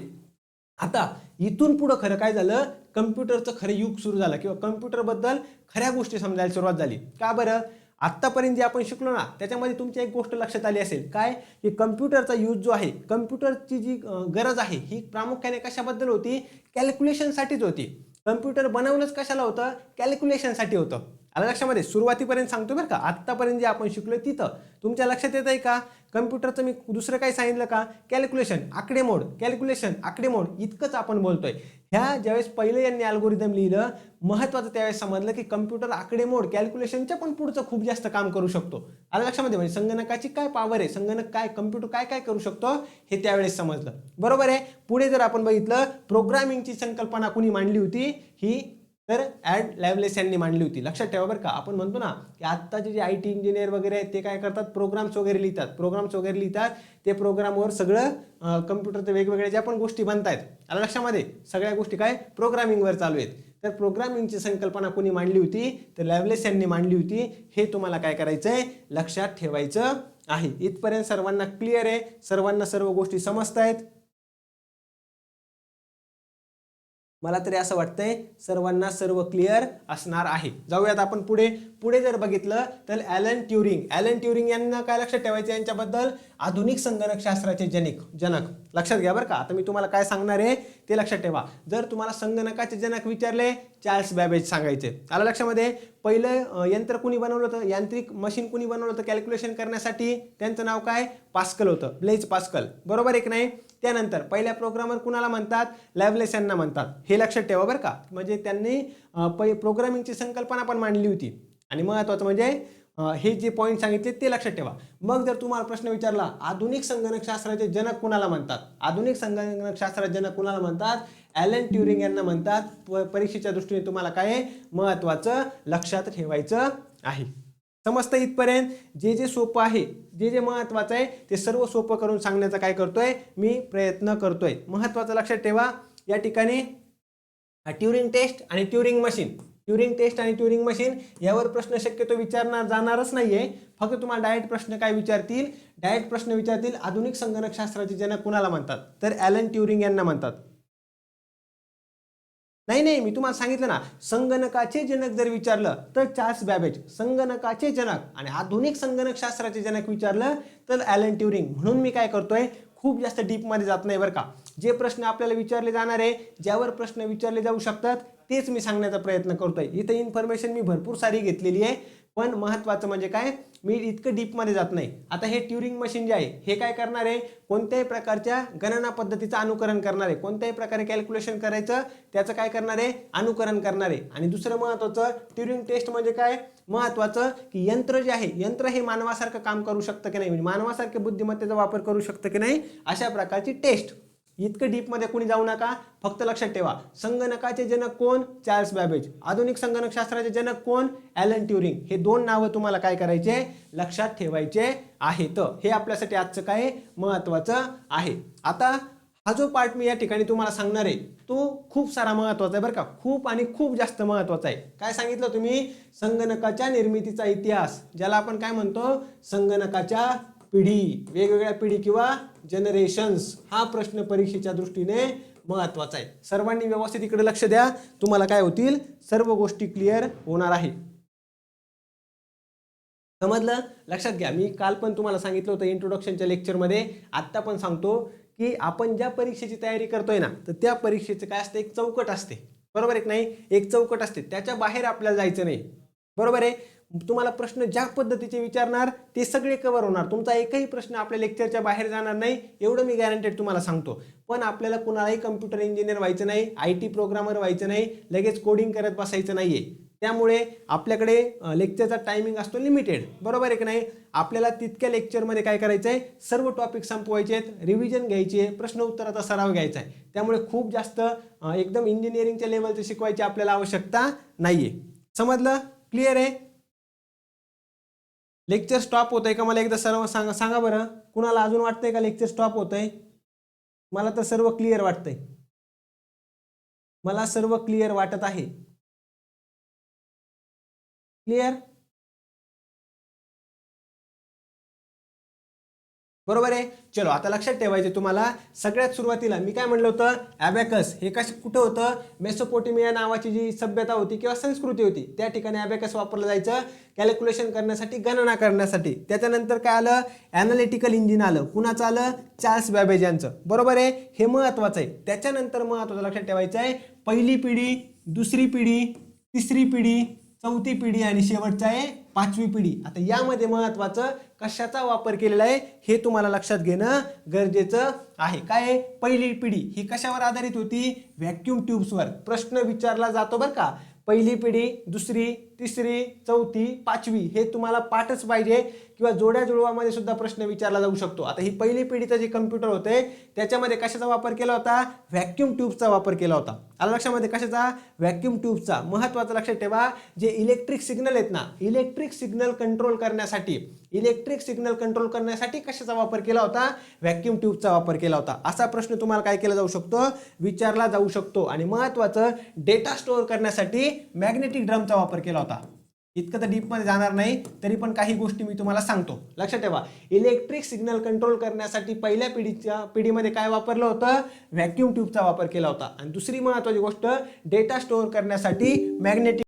आता इथून पुढं खरं काय झालं, कम्प्युटरचं खरं युग सुरू झालं किंवा कम्प्युटरबद्दल खऱ्या गोष्टी समजायला सुरुवात झाली. का बरं, आत्तापर्यंत जे आपण शिकलो ना त्याच्यामध्ये तुमची एक गोष्ट लक्षात आली असेल, काय की कम्प्युटरचा यूज जो आहे, कम्प्युटरची जी गरज आहे ही प्रामुख्याने कशाबद्दल होती, कॅल्क्युलेशनसाठीच होती. कम्प्युटर बनवलंच कशाला होतं, कॅल्क्युलेशनसाठी होतं. आलं लक्षामध्ये? सुरुवातीपर्यंत सांगतो बरं का, आत्तापर्यंत जे आपण शिकलोय तिथं तुमच्या लक्षात येत आहे का? कम्प्युटरचं मी दुसरं काय सांगितलं का? कॅल्क्युलेशन आकडेमोड, कॅल्क्युलेशन आकडेमोड इतकंच आपण बोलतोय. ह्या ज्यावेळेस पहिलं यांनी अल्गोरिदम लिहिलं, महत्त्वाचं त्यावेळेस समजलं की कम्प्युटर आकडेमोड कॅल्क्युलेशनच्या पण पुढचं खूप जास्त काम करू शकतो. आलं लक्षामध्ये? म्हणजे संगणकाची काय पॉवर आहे, संगणक काय, कम्प्युटर काय काय करू शकतो हे त्यावेळेस समजलं. बरोबर आहे. पुढे जर आपण बघितलं, प्रोग्रामिंगची संकल्पना कुणी मांडली होती? ही तर ॲड लॅवलेस यांनी मांडली होती. लक्षात ठेवा बरं का, आपण म्हणतो ना की आत्ताचे जे IT इंजिनियर वगैरे आहेत ते काय करतात? प्रोग्राम्स वगैरे लिहितात. ते प्रोग्रामवर सगळं कम्प्युटरचे वेगवेगळ्या ज्या पण गोष्टी बनतायत, आलं लक्षामध्ये? सगळ्या गोष्टी काय प्रोग्रामिंगवर चालू आहेत. तर प्रोग्रामिंगची संकल्पना कोणी मांडली होती? तर लॅवलेस यांनी मांडली होती. हे तुम्हाला काय करायचं आहे? लक्षात ठेवायचं आहे. इथपर्यंत सर्वांना क्लिअर आहे? सर्वांना सर्व गोष्टी समजतायत? मला तरी असं वाटतंय सर्वांना सर्व क्लिअर असणार आहे. जाऊयात आपण पुढे जर बघितलं तर ॲलन ट्युरिंग यांना काय लक्षात ठेवायचं यांच्याबद्दल? आधुनिक संगणकशास्त्राचे जनक. लक्षात घ्या बरं का. आता मी तुम्हाला काय सांगणार आहे ते लक्षात ठेवा. जर तुम्हाला संगणकाचे जनक विचारले, चार्ल्स बॅबेज सांगायचे. आलं लक्षामध्ये? पहिलं यंत्र कुणी बनवलं होतं, यांत्रिक मशीन कुणी बनवलं होतं कॅल्क्युलेशन करण्यासाठी? त्यांचं नाव काय? पास्कल होतं, ब्लेज पास्कल. बरोबर आहे की नाही? त्यानंतर पहिल्या प्रोग्रामर कुणाला म्हणतात? लॅवलेस यांना म्हणतात. हे लक्षात ठेवा बरं का. म्हणजे त्यांनी प्रोग्रामिंगची संकल्पना पण मांडली होती. आणि महत्त्वाचं म्हणजे हे जे पॉईंट सांगितले ते लक्षात ठेवा. मग जर तुम्हाला प्रश्न विचारला, आधुनिक संगणकशास्त्राचे जनक कुणाला म्हणतात? आधुनिक संगणकशास्त्राचे जनक कुणाला म्हणतात? ॲलन ट्युरिंग यांना म्हणतात. परीक्षेच्या दृष्टीने तुम्हाला काय महत्त्वाचं लक्षात ठेवायचं आहे. समजतं इथपर्यंत? जे सोपं आहे, जे महत्त्वाचं आहे ते सर्व सोपं करून सांगण्याचा काय करतोय मी? प्रयत्न करतोय. महत्त्वाचं लक्षात ठेवा या ठिकाणी ट्युरिंग टेस्ट आणि ट्युरिंग मशीन यावर प्रश्न शक्यतो विचारणार जाणारच नाहीये. फक्त तुम्हाला डायरेक्ट प्रश्न काय विचारतील? आधुनिक संगणकशास्त्राचे जनक कुणाला म्हणतात? तर ॲलन ट्युरिंग यांना म्हणतात. नाही, मी तुम्हाला सांगितलं ना, संगणकाचे जनक जर विचारलं तर चार्ल्स बॅबेज संगणकाचे जनक, आणि आधुनिक संगणकशास्त्राचे जनक विचारलं तर ॲलन ट्युरिंग. म्हणून मी काय करतोय, खूप जास्त डीपमध्ये जात नाही बरं का. जे प्रश्न आपल्याला विचारले जाणार आहे, ज्यावर प्रश्न विचारले जाऊ शकतात तेच मी सांगण्याचा प्रयत्न करतोय. इथं इन्फॉर्मेशन मी भरपूर सारी घेतलेली आहे, पण महत्त्वाचं म्हणजे काय, मी इतकं डीपमध्ये जात नाही. आता हे ट्युरिंग मशीन जे आहे हे काय करणार आहे? कोणत्याही प्रकारच्या गणना पद्धतीचं अनुकरण करणार आहे. कोणत्याही प्रकारे कॅल्क्युलेशन करायचं त्याचं काय करणार आहे? अनुकरण करणार आहे. आणि दुसरं महत्त्वाचं, ट्युरिंग टेस्ट म्हणजे काय महत्त्वाचं, की यंत्र जे आहे, यंत्र हे मानवासारखं काम करू शकतं की नाही, म्हणजे मानवासारख्या बुद्धिमत्तेचा वापर करू शकतं की नाही, अशा प्रकारची टेस्ट. इतकं डीपमध्ये कोणी जाऊ नका. फक्त लक्षात ठेवा, संगणकाचे जनक कोण? Charles Babbage. आधुनिक संगणकशास्त्राचे जनक कोण? Alan Turing. हे दोन नावं तुम्हाला काय करायचे? लक्षात ठेवायचे आहेत. हे आपल्यासाठी आजचं काय महत्त्वाचं आहे. आता हा जो पार्ट मी या ठिकाणी तुम्हाला सांगणार आहे तो खूप सारा महत्त्वाचा आहे बरं का. खूप आणि खूप जास्त महत्त्वाचा आहे. काय सांगितलं तुम्ही? संगणकाच्या निर्मितीचा इतिहास, ज्याला आपण काय म्हणतो? संगणकाच्या पिढी, वेगवेगळ्या पिढी किंवा जनरेशन्स. हा प्रश्न परीक्षेच्या दृष्टीने महत्त्वाचा आहे. सर्वांनी व्यवस्थित इकडे लक्ष द्या, तुम्हाला काय होतील? सर्व गोष्टी क्लिअर होणार आहे. समजलं? लक्षात घ्या. मी काल पण तुम्हाला सांगितलं होतं इंट्रोडक्शनच्या लेक्चरमध्ये, आत्ता पण सांगतो की आपण ज्या परीक्षेची तयारी करतोय ना, तर त्या परीक्षेचं काय असतं? एक चौकट असते. बरोबर आहे की नाही? एक चौकट असते, त्याच्या बाहेर आपल्याला जायचं नाही. बरोबर आहे? तुम्हाला प्रश्न ज्या पद्धतीचे विचारणार ते सगळे कव्हर होणार. तुमचा एकही प्रश्न आपल्या लेक्चरच्या बाहेर जाणार नाही, एवढं मी गॅरंटेड तुम्हाला सांगतो. पण आपल्याला कुणालाही कम्प्युटर इंजिनियर व्हायचं नाही, IT प्रोग्रामर व्हायचं नाही, लगेच कोडिंग करत बसायचं नाहीये. त्यामुळे आपल्याकडे लेक्चरचा टायमिंग असतो लिमिटेड. बरोबर आहे की नाही? आपल्याला तितक्या लेक्चरमध्ये काय करायचं आहे? सर्व टॉपिक संपवायचे आहेत, रिव्हिजन घ्यायची आहे, प्रश्न उत्तराचा सराव घ्यायचा आहे. त्यामुळे खूप जास्त एकदम इंजिनिअरिंगच्या लेवलचे शिकवायची आपल्याला आवश्यकता नाहीये. समजलं? क्लिअर आहे? लेक्चर स्टॉप होतंय का? मला एकदा सर्व सांगा बरं. कुणाला अजून वाटतंय का लेक्चर स्टॉप होतंय? मला तर सर्व क्लिअर वाटतंय. मला सर्व क्लिअर वाटत आहे. क्लिअर? बरोबर आहे. चलो आता लक्षात ठेवायचे तुम्हाला, सगळ्यात सुरुवातीला मी काय म्हणलं होतं? ॲबॅकस हे कुठं होतं? मेसोपोटेमिया नावाची जी सभ्यता होती किंवा संस्कृती होती त्या ठिकाणी ॲबॅकस वापरलं जायचं कॅल्क्युलेशन करण्यासाठी, गणना करण्यासाठी. त्याच्यानंतर काय आलं? ॲनालिटिकल इंजिन आलं. कुणाचं आलं? चार्ल्स बॅबेज यांचं. बरोबर आहे? हे महत्त्वाचं आहे. त्याच्यानंतर महत्त्वाचं लक्षात ठेवायचं आहे, पहिली पिढी, दुसरी पिढी, तिसरी पिढी, चौथी पिढी आणि शेवटचा आहे 5वी पिढी. आता यामध्ये महत्त्वाचं कशाचा वापर केलेला आहे हे तुम्हाला लक्षात घेणं गरजेचं आहे. काय आहे? पहिली पिढी ही कशावर आधारित होती? व्हॅक्यूम ट्यूब्सवर. प्रश्न विचारला जातो बरं का. पहिली पिढी, दुसरी, तिसरी, चौथी, 5वी हे तुम्हाला पाठच पाहिजे किंवा जोड्या जुळवामध्ये सुद्धा प्रश्न विचारला जाऊ शकतो. आता ही पहिली पिढीचं जे कम्प्युटर होते त्याच्यामध्ये कशाचा वापर केला होता? व्हॅक्यूम ट्यूबचा वापर केला होता. आलं लक्षामध्ये? कशाचा? व्हॅक्यूम ट्यूबचा. महत्त्वाचं लक्षात ठेवा, जे इलेक्ट्रिक सिग्नल आहेत ना, इलेक्ट्रिक सिग्नल कंट्रोल करण्यासाठी कशाचा वापर केला होता? व्हॅक्यूम ट्यूबचा वापर केला होता. असा प्रश्न तुम्हाला काय केला जाऊ शकतो? विचारला जाऊ शकतो. आणि महत्त्वाचं, डेटा स्टोअर करण्यासाठी मॅग्नेटिक ड्रमचा वापर केला होता. इतकं तर डीपमध्ये जाणार नाही, तरी पण काही गोष्टी मी तुम्हाला सांगतो. लक्षात ठेवा, इलेक्ट्रिक सिग्नल कंट्रोल करण्यासाठी पहिल्या पिढीमध्ये काय वापरलं होतं? व्हॅक्यूम ट्यूबचा वापर केला होता. आणि दुसरी महत्त्वाची गोष्ट, डेटा स्टोअर करण्यासाठी मॅग्नेटिक.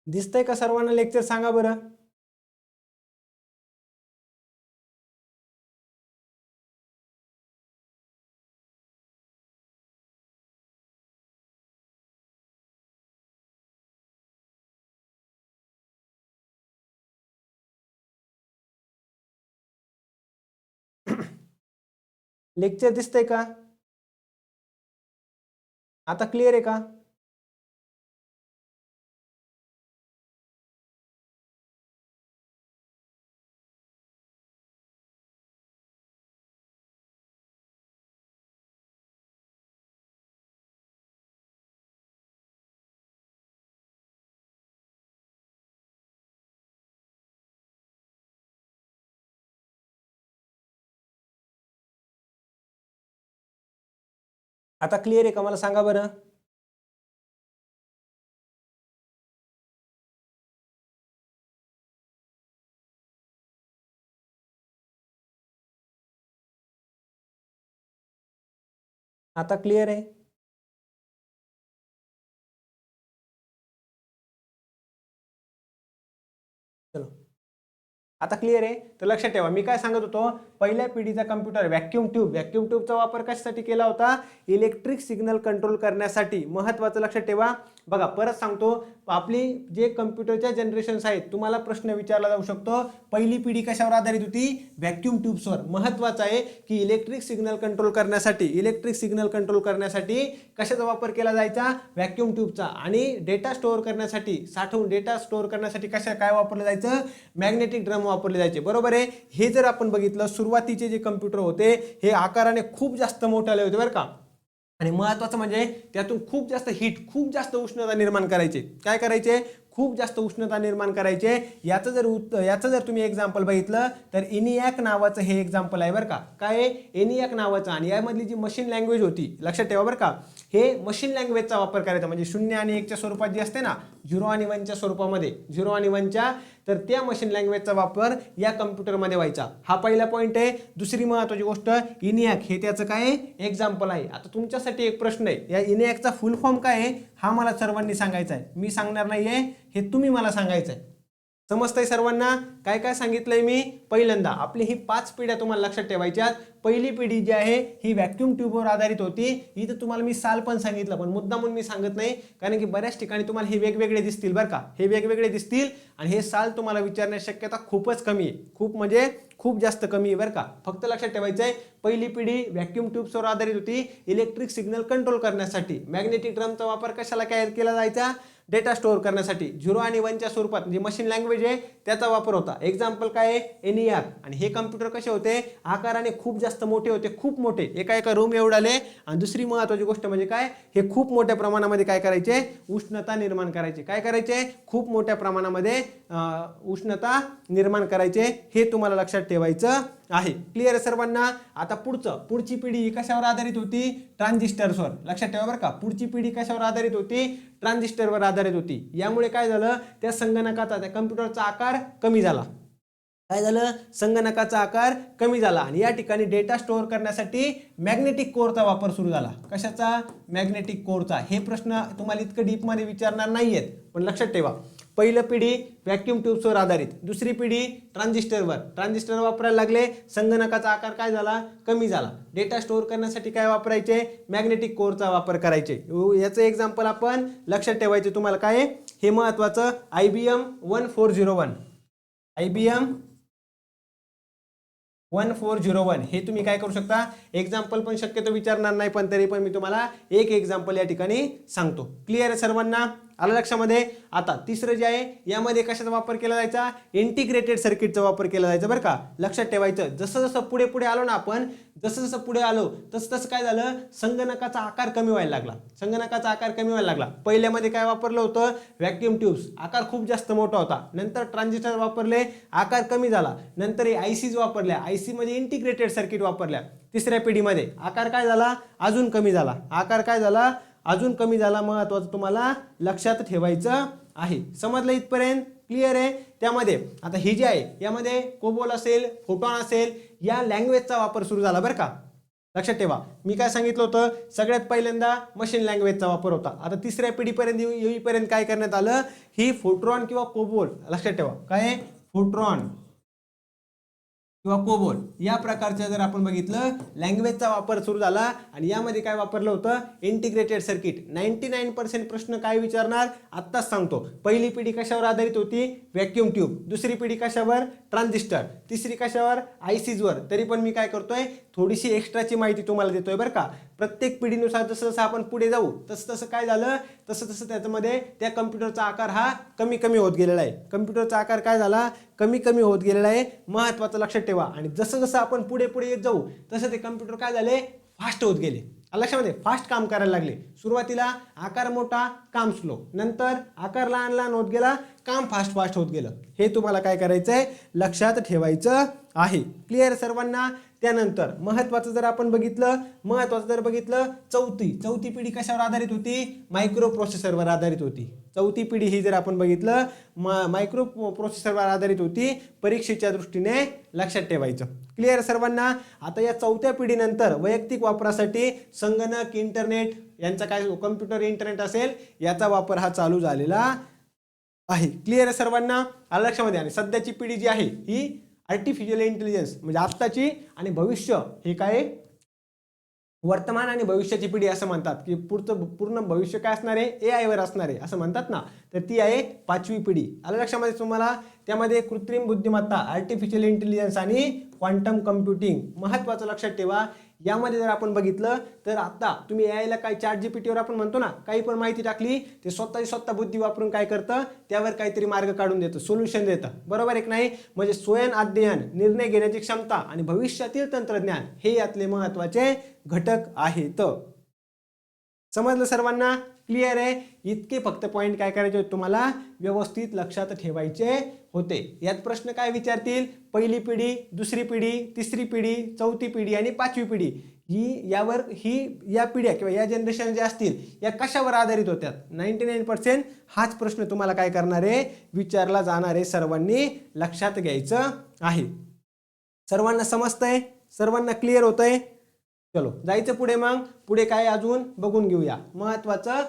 दिसतंय का सर्वांना लेक्चर? सांगा बरं. लेक्चर दिसतंय का? आता क्लिअर आहे का? आता क्लिअर आहे का? मला सांगा बरं. आता क्लिअर आहे? चलो, आता क्लिअर आहे? तर लक्षात ठेवा, मी काय सांगत होतो, पहिल्या पिढीचा कम्प्युटर व्हॅक्यूम ट्यूबचा वापर कशासाठी केला होता? इलेक्ट्रिक सिग्नल कंट्रोल करण्यासाठी. महत्त्वाचं लक्षात ठेवा. बघा, परत सांगतो, आपली जे कम्प्युटरच्या जनरेशन्स आहेत, तुम्हाला प्रश्न विचारला जाऊ शकतो, पहिली पिढी कशावर आधारित होती? व्हॅक्यूम ट्यूब्सवर. महत्त्वाचं आहे की इलेक्ट्रिक सिग्नल कंट्रोल करण्यासाठी कशाचा वापर केला जायचा? व्हॅक्यूम ट्यूबचा. आणि डेटा स्टोअर करण्यासाठी, डेटा स्टोअर करण्यासाठी काय वापरलं जायचं? मॅग्नेटिक ड्रम वापरले जायचे. बरोबर आहे? हे जर आपण बघितलं, सुरुवातीचे जे कम्प्युटर होते हे आकाराने खूप जास्त मोठाले होते बरं का. आणि महत्त्वाचं म्हणजे त्यातून खूप जास्त उष्णता निर्माण करायचे. काय करायचे? खूप जास्त उष्णता निर्माण करायचे. याचं जर तुम्ही एक्झाम्पल बघितलं तर ENIAC नावाचं हे एक्झाम्पल आहे बरं का. काय आहे ENIAC नावाचं. आणि यामधली जी मशीन लँग्वेज होती लक्षात ठेवा बरं का, हे मशीन लँग्वेजचा वापर करायचा. म्हणजे 0 आणि 1च्या स्वरूपात जी असते ना, 0 आणि 1च्या स्वरूपामध्ये, 0 आणि 1च्या, तर त्या मशीन लँग्वेजचा वापर या कम्प्युटरमध्ये व्हायचा. हा पहिला पॉईंट आहे. दुसरी महत्त्वाची गोष्ट, ENIAC हे त्याचं काय एक्झाम्पल आहे. आता तुमच्यासाठी एक प्रश्न आहे, या ENIACचा फुल फॉर्म काय आहे हा मला सर्वांनी सांगायचा आहे. मी सांगणार नाहीये, हे तुम्ही मला सांगायचं आहे. समजतंय सर्वांना काय काय सांगितलंय मी? पहिल्यांदा आपली ही 5 पिढ्या तुम्हाला लक्षात ठेवायच्यात. पहिली पिढी जी आहे ही व्हॅक्यूम ट्यूबवर आधारित होती. इथं तुम्हाला मी साल पण सांगितलं, पण मुद्दामून मी सांगत नाही, कारण की बऱ्याच ठिकाणी तुम्हाला हे वेगवेगळे दिसतील बरं का. हे वेगवेगळे दिसतील आणि हे साल तुम्हाला विचारण्याची शक्यता खूपच कमी आहे. खूप म्हणजे खूप जास्त कमी आहे बरं का. फक्त लक्षात ठेवायचं आहे, पहिली पिढी व्हॅक्यूम ट्यूब्सवर आधारित होती. इलेक्ट्रिक सिग्नल कंट्रोल करण्यासाठी. मॅग्नेटिक ड्रमचा वापर कशाला केला जायचा? डेटा स्टोअर करण्यासाठी. 0 आणि 1च्या स्वरूपात म्हणजे मशीन लँग्वेज आहे त्याचा वापर होता. एक्झाम्पल काय आहे? ENIAC. आणि हे कम्प्युटर कसे होते? आकाराने खूप जास्त मोठे होते, खूप मोठे, एका रूम एवढाले. आणि दुसरी महत्त्वाची गोष्ट म्हणजे काय, हे खूप मोठ्या प्रमाणामध्ये काय करायचे? उष्णता निर्माण करायचे. काय करायचे? खूप मोठ्या प्रमाणामध्ये उष्णता निर्माण करायचे. हे तुम्हाला लक्षात ठेवायचं आहे. क्लिअर आहे सर्वांना? आता पुढची पिढी कशावर आधारित होती? ट्रान्झिस्टर्सवर. लक्षात ठेवा बरं का. पुढची पिढी कशावर आधारित होती? ट्रान्झिस्टरवर आधारित होती. यामुळे काय झालं? त्या संगणकाचा, त्या कम्प्युटरचा आकार कमी झाला. काय झालं? संगणकाचा आकार कमी झाला. आणि या ठिकाणी डेटा स्टोअर करण्यासाठी मॅग्नेटिक कोअरचा वापर सुरू झाला. कशाचा? मॅग्नेटिक कोअरचा. हे प्रश्न तुम्हाला इतकं डीपमध्ये विचारणार नाहीयेत, पण लक्षात ठेवा. पहिली पिढी व्हॅक्यूम ट्यूब्सवर आधारित, दुसरी पिढी ट्रान्झिस्टर वापरायला लागले. संगणकाचा आकार काय झाला? कमी झाला. डेटा स्टोअर करण्यासाठी काय वापरायचे? मॅग्नेटिक कोअरचा वापर करायचे. याचं एक्झाम्पल आपण लक्षात ठेवायचे. तुम्हाला काय आहे हे महत्त्वाचं? IBM 1401. IBM 1401 हे तुम्ही काय करू शकता? एक्झाम्पल पण शक्यतो विचारणार नाही, पण तरी पण मी तुम्हाला एक एक्झाम्पल या ठिकाणी सांगतो. क्लिअर आहे सर्वांना? आलं लक्षामध्ये? आता तिसरं जे आहे, यामध्ये कशाचा वापर केला जायचा? इंटिग्रेटेड सर्किटचा वापर केला जायचा बरं का. लक्षात ठेवायचं. जसं जसं पुढे आलो ना आपण, जसं जसं पुढे आलो तसं काय झालं? संगणकाचा आकार कमी व्हायला लागला. पहिल्यामध्ये काय वापरलं होतं? Vacuum tubes. आकार खूप जास्त मोठा होता. नंतर ट्रान्झिस्टर वापरले, आकार कमी झाला. नंतर ICs वापरल्या. IC म्हणजे इंटिग्रेटेड सर्किट वापरल्या. तिसऱ्या पिढीमध्ये आकार काय झाला? अजून कमी झाला. महत्त्वाचं तुम्हाला लक्षात ठेवायचं आहे. समजलं इथपर्यंत? क्लिअर आहे? त्यामध्ये आता ही जी आहे, यामध्ये कोबोल असेल, फोटॉन असेल, या लँग्वेजचा वापर सुरू झाला बरं का. लक्षात ठेवा, मी काय सांगितलं होतं? सगळ्यात पहिल्यांदा मशीन लँग्वेजचा वापर होता. आता तिसऱ्या पिढीपर्यंत येईपर्यंत काय करण्यात आलं? ही फोटॉन किंवा कोबोल. लक्षात ठेवा, काय? फोटॉन किंवा कोबोल या प्रकारच्या जर आपण बघितलं, लँग्वेजचा वापर सुरू झाला. आणि यामध्ये काय वापरलं होतं? Integrated circuit. 99% प्रश्न काय विचारणार? आत्ताच सांगतो. पहिली पिढी कशावर आधारित होती? Vacuum tube. दुसरी पिढी कशावर? ट्रान्झिस्टर. तिसरी कशावर? ICsवर. तरी पण मी काय करतोय? थोडीशी एक्स्ट्राची माहिती तुम्हाला देतोय बरं का. प्रत्येक पिढीनुसार जसं जसं आपण पुढे जाऊ तसं काय झालं? तसं त्याच्यामध्ये त्या कम्प्युटरचा आकार हा कमी होत गेलेला आहे. कम्प्युटरचा आकार काय झाला? कमी होत गेलेला आहे. महत्त्वाचं लक्षात ठेवा. आणि जसं जसं आपण पुढे येत जाऊ तसं ते कम्प्युटर काय झाले? फास्ट होत गेले. लक्षामध्ये फास्ट काम करायला लागले. सुरुवातीला आकार मोठा, काम स्लो. नंतर आकार लहान होत गेला, काम फास्ट होत गेलं. हे तुम्हाला काय करायचंय? लक्षात ठेवायचं आहे. क्लिअर सर्वांना? त्यानंतर महत्त्वाचं जर आपण बघितलं, चौथी पिढी कशावर आधारित होती? मायक्रो प्रोसेसरवर आधारित होती. चौथी पिढी ही जर आपण बघितलं, मायक्रो प्रोसेसरवर आधारित होती. परीक्षेच्या दृष्टीने लक्षात ठेवायचं. क्लिअर सर्वांना? आता या चौथ्या पिढीनंतर वैयक्तिक वापरासाठी संगणक, इंटरनेट यांचा काय, कम्प्युटर, इंटरनेट असेल, याचा वापर हा चालू झालेला आहे. क्लिअर सर्वांना? आलं लक्षामध्ये? आणि सध्याची पिढी जी आहे ही आर्टिफिशियल इंटेलिजन्स म्हणजे आत्ताची आणि भविष्य, हे काय? वर्तमान आणि भविष्याची पिढी असं म्हणतात, की पूर्ण भविष्य काय असणार आहे? AI वर असणार आहे असं म्हणतात ना. तर ती आहे 5वी पिढी. आलं लक्षामध्ये तुम्हाला? त्यामध्ये कृत्रिम बुद्धिमत्ता, आर्टिफिशियल इंटेलिजन्स आणि क्वांटम कम्प्युटिंग. महत्त्वाचं लक्षात ठेवा. यामध्ये जर आपण बघितलं तर आता तुम्ही AI ला काय, ChatGPTवर आपण म्हणतो ना, काही पण माहिती टाकली ते स्वतः बुद्धी वापरून काय करतं? त्यावर काहीतरी मार्ग काढून देतं, सोल्युशन देतं. बरोबर एक नाही? म्हणजे स्वयं अध्ययन, निर्णय घेण्याची क्षमता आणि भविष्यातील तंत्रज्ञान हे यातले महत्त्वाचे घटक आहेत. समजलं सर्वांना? क्लिअर आहे? इतके फक्त पॉईंट काय करायचे होते तुम्हाला व्यवस्थित लक्षात ठेवायचे होते. यात प्रश्न काय विचारतील? पहिली पिढी, दुसरी पिढी, तिसरी पिढी, चौथी पिढी आणि पाचवी पिढी या पिढ्या किंवा या जनरेशन जे असतील या कशावर आधारित होत्यात? 99% हाच प्रश्न तुम्हाला काय करणार आहे? विचारला जाणार आहे. सर्वांनी लक्षात घ्यायचं आहे. सर्वांना समजतंय? सर्वांना क्लिअर होतंय? चलो जायचं पुढे. मग पुढे काय अजून बघून घेऊया. महत्वाचं